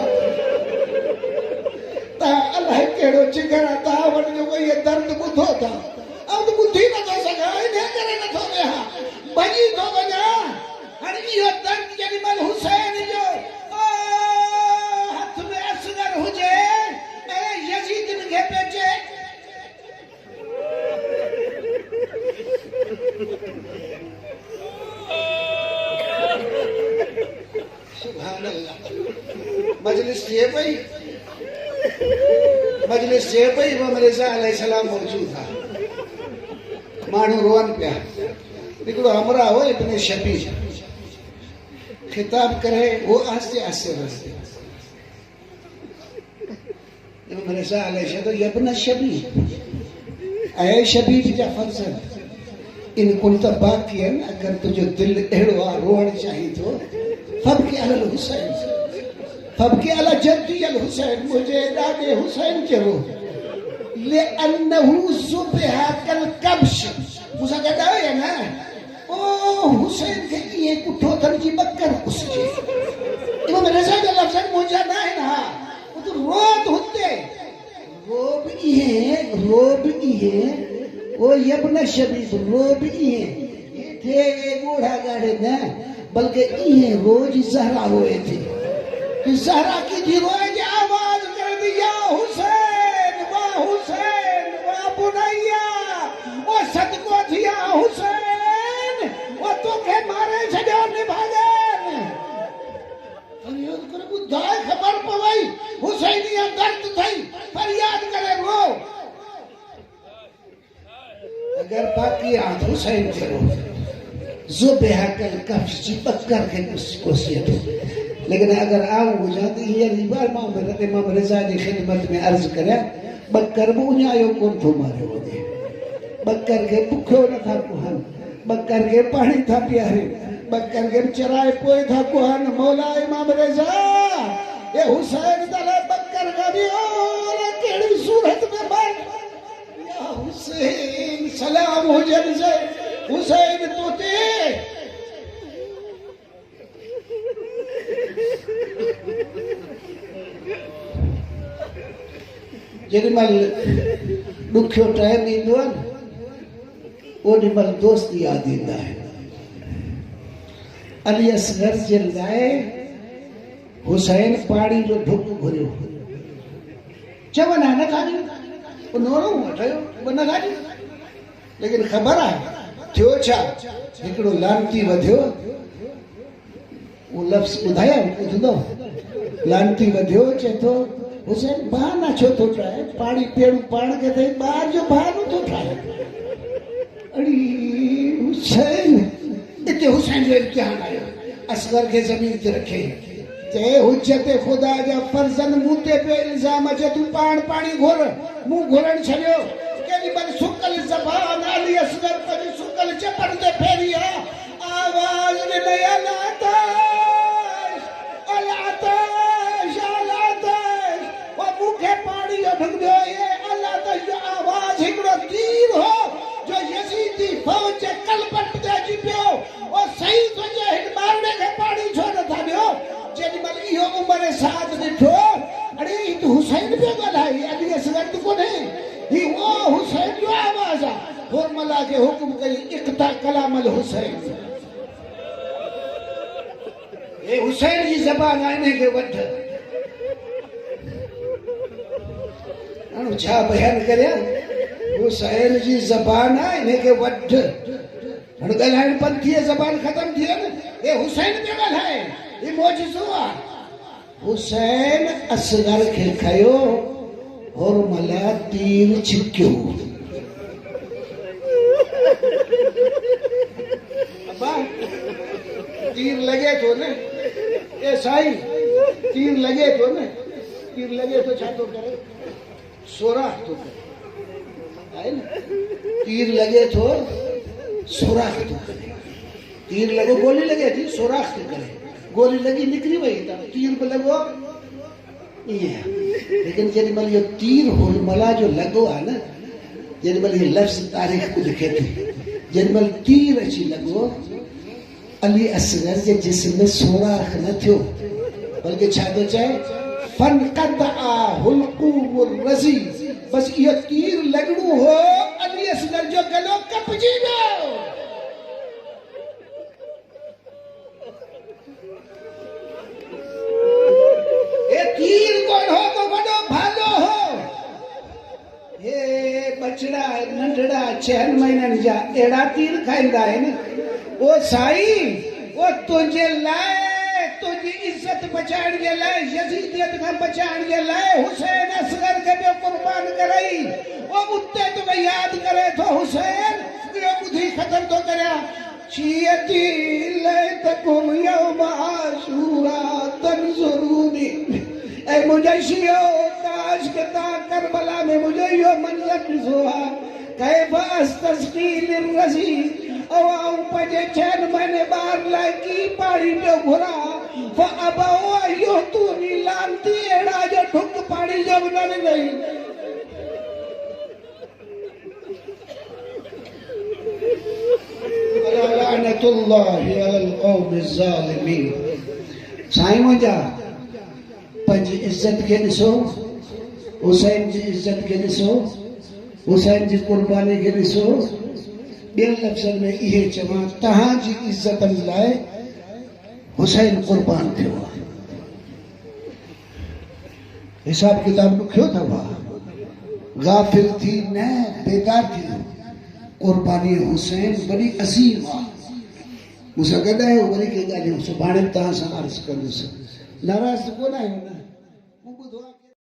तव्हां अलाए कहिड़ो जिगर आहे तव्हां वटि जेको इहे दर्द ॿुधो था, ऐं त ॿुधी नथो सघां, इन करे नथो वेहां, भॼी थो वञा। हाणे इहो दर्द जेॾी महिल हुसैन जो हथ में असगर हुजे ऐं यज़ीदनि खे पेचे, सुभान अल्लाह। मजलिस थिए पई, मजलिस थिए पई, इमाम रिज़ा अलैहिस्सलाम मौजूद आहे, माण्हू रोअनि पिया। हिकिड़ो हमरा हो इब्न शबी, खिताब करे वो आस्ते आस्ते रस्ते इमाम रिज़ा अलैहिस्सलाम इब्न शबी, ऐं शबीब जा फर्ज़ंद इन कुंत बाक़ियन, अगर तुंहिंजो दिलि अहिड़ो आहे रोअण चाही थो, फबके अलल हुसैन, फबके अला जद्दी अल हुसैन, मुंहिंजे ॾाॾे हुसैन खे रो, लिअन्नहु ज़ुबिहा कल कब्श। मूंसां गॾु आयो या न? ओ हुसैन खे ईअं कुठो अथनि जी ॿकर कुसिजे। इमाम रिज़ा जा लफ़्ज़ मुंहिंजा न आहिनि। हा तूं रो त हुते रो बि इएं, रो बि इएं, ओ इब्न शबी रो बि इएं, थे ॻोढ़ा ॻाढ़े न, बल्कि इएं रोज ज़हरा रोए थी। ज़हरा की थी रोए जी आवाज़ करे थी, या हुसैन वाह हुसैन वाह बुनैया, वो सदको थिया हुसैन, वो तोखे मारे छॾियो निभागन। ॿुधाए ख़बर पवई हुसैनिया दर्द थई, फरियाद करे रो। अगर बाक़ी हाथ हुसैन खे रो, ज़ुबिहा कल कब्श जी ॿकर खे कोसीअ थो। लेकिन अगर आऊं हुजां त हींअर ई बार मां इमाम रिज़ा जी ख़िदमत में अर्ज़ु करियां, ॿकर बि उञायो कोन थो मारियो वञे, ॿकर खे बुखियो नथा कुहनि, ॿकर खे पाणी था पीआरिन, ॿकर खे चराए पोइ था कुहनि। मौला इमाम रिज़ा ये हुसैन ताला ॿकर खां बि कहिड़ी सूरत में मर। या हुसैन सलाम हुजनि से हुसैन तोते। जेॾीमहिल ॾुखियो टाइम ईंदो आहे न, ओॾी महिल दोस्त यादि ईंदा आहिनि। अली असगर जे लाइ हुसैन पाणी जो ढुक घुरियो, चवनि हा न खाधी, नोरो वठायो न खाधी, लेकिन ख़बर आहे थियो छा? हिकिड़ो लानती वधियो, उहो लफ़्ज़ ॿुधायां ॿुधंदो, लानती वधियो, चए थो हुसैन बहाना छो थो ठाहे पाणी पेड़ू पाण खे थई ॿार जो बहानो थो ठाहे अड़ी हुसैन इते हुसैन जो इम्तिहान आयो असगर खे ज़मीन ते रखे ते हुज्जत खुदा जा फर्ज़ंद मूं ते पे इल्ज़ाम अचे तूं पाण पाणी घुर मूं घुरण छॾियो केॾी महिल सुकल ज़बान अली असगर पंहिंजी सुकल चपड़ ते फेरी आहे आवाज़ ॾिनई मूंखे पाणी जो ढुकंदो अलाह त जो आवाज़ हिकिड़ो तीर हो जो यज़ीदी फौज जे कलबट ते अची पियो ओ सही तुंहिंजे हिन ॿारणे खे पाणी छो नथा ॾियो जेॾी महिल इहो उमिरि साथ ॾिठो अड़े ही तूं हुसैन पियो ॻाल्हाई अॼु असगर तूं कोन्हे ही उहो हुसैन जो आवाज़ आहे हुरमला खे हुकुम कई इक़्ता कलामल हुसैन हे हुसैन जी ज़बान आहे हिन खे वठ छा बयान करियां हुसैन जी ज़बान आहे हिन खे वठ हाणे ॻाल्हाइण पंथी ज़बान ख़तम थी न हे हुसैन पियो ॻाल्हाए ही मौजज़ो आहे हुसैन असगर खे खयो हुरमला तीर छिकियो अब्बा तीर लगे थो न ए साईं तीर लगे थो न तीर लगे थो छा थो करे सोराख तो करे है ना तीर लगे तो सोराख तो करे तीर लगे गोली लगे थी सोराख तो करे गोली लगी निकली वही था तीर पे लगो ये लेकिन जब मल ये तीर हुरमला जो लगो है ना जब मल ये लफ्ज तारीख को लिखे थे जब मल तीर अच्छी लगो अली असगर जे जिस्म में सोराख न थियो बल्कि छा तो चाहे फन कद आ हुलकूमुर रज़ी बस ये तीर लगणो हो अली असगर जो गलो कपजी वियो ये तीर कोन हो तो वडो भालो हो ये बचड़ा नंढड़ा 6 महीननि जा एड़ा तीर खाईंदा आहिनि ओ साई ओ तुंहिंजे लाइ तुझी इज्जत बचाइण जे लाइ यज़ीदियत खां बचाइण जे लाइ हुसैन असगर खे बि कुर्बान करई ओ उते तो यादि करे थो हुसैन इहो ॿुधी ख़तम थो करियां शियती लैतकुम यौम आशूरा तंज़ुरूनी ऐं मुंहिंजा शियो काश के तव्हां करबला में मुंहिंजो इहो मंज़र ॾिसो हा कैफ़ अस्तस्क़ी लिर्रज़ी अवां पंहिंजे 6 महीने ॿार लाइ की पाणी पियो घुरां फअबौ युतूनी लानती अहिड़ा जो ढुक पाणी जो बि न ॾिनई लानतुल्लाहि अलल क़ौमि ज़ालिमीन साईं मुंहिंजा पंहिंजी इज़त खे ॾिसो हुसैन जी इज़त खे ॾिसो हुसैन जी कुर्बानी खे ॾिसो ॿियनि लफ़्ज़नि में इहे चवां तव्हांजी इज़तनि लाइ हुसैन कुर्बान थियो आहे हिसाब किताब ॾुखियो अथव गाफ़िल थी न बेकार थी कुर्बानी हुसैन वॾी अज़ीम आहे मूंसां गॾु आहियो वरी के ॻाल्हियूं सुभाणे बि तव्हां सां अर्ज़ु कंदुसि नाराज़ कोन आहियो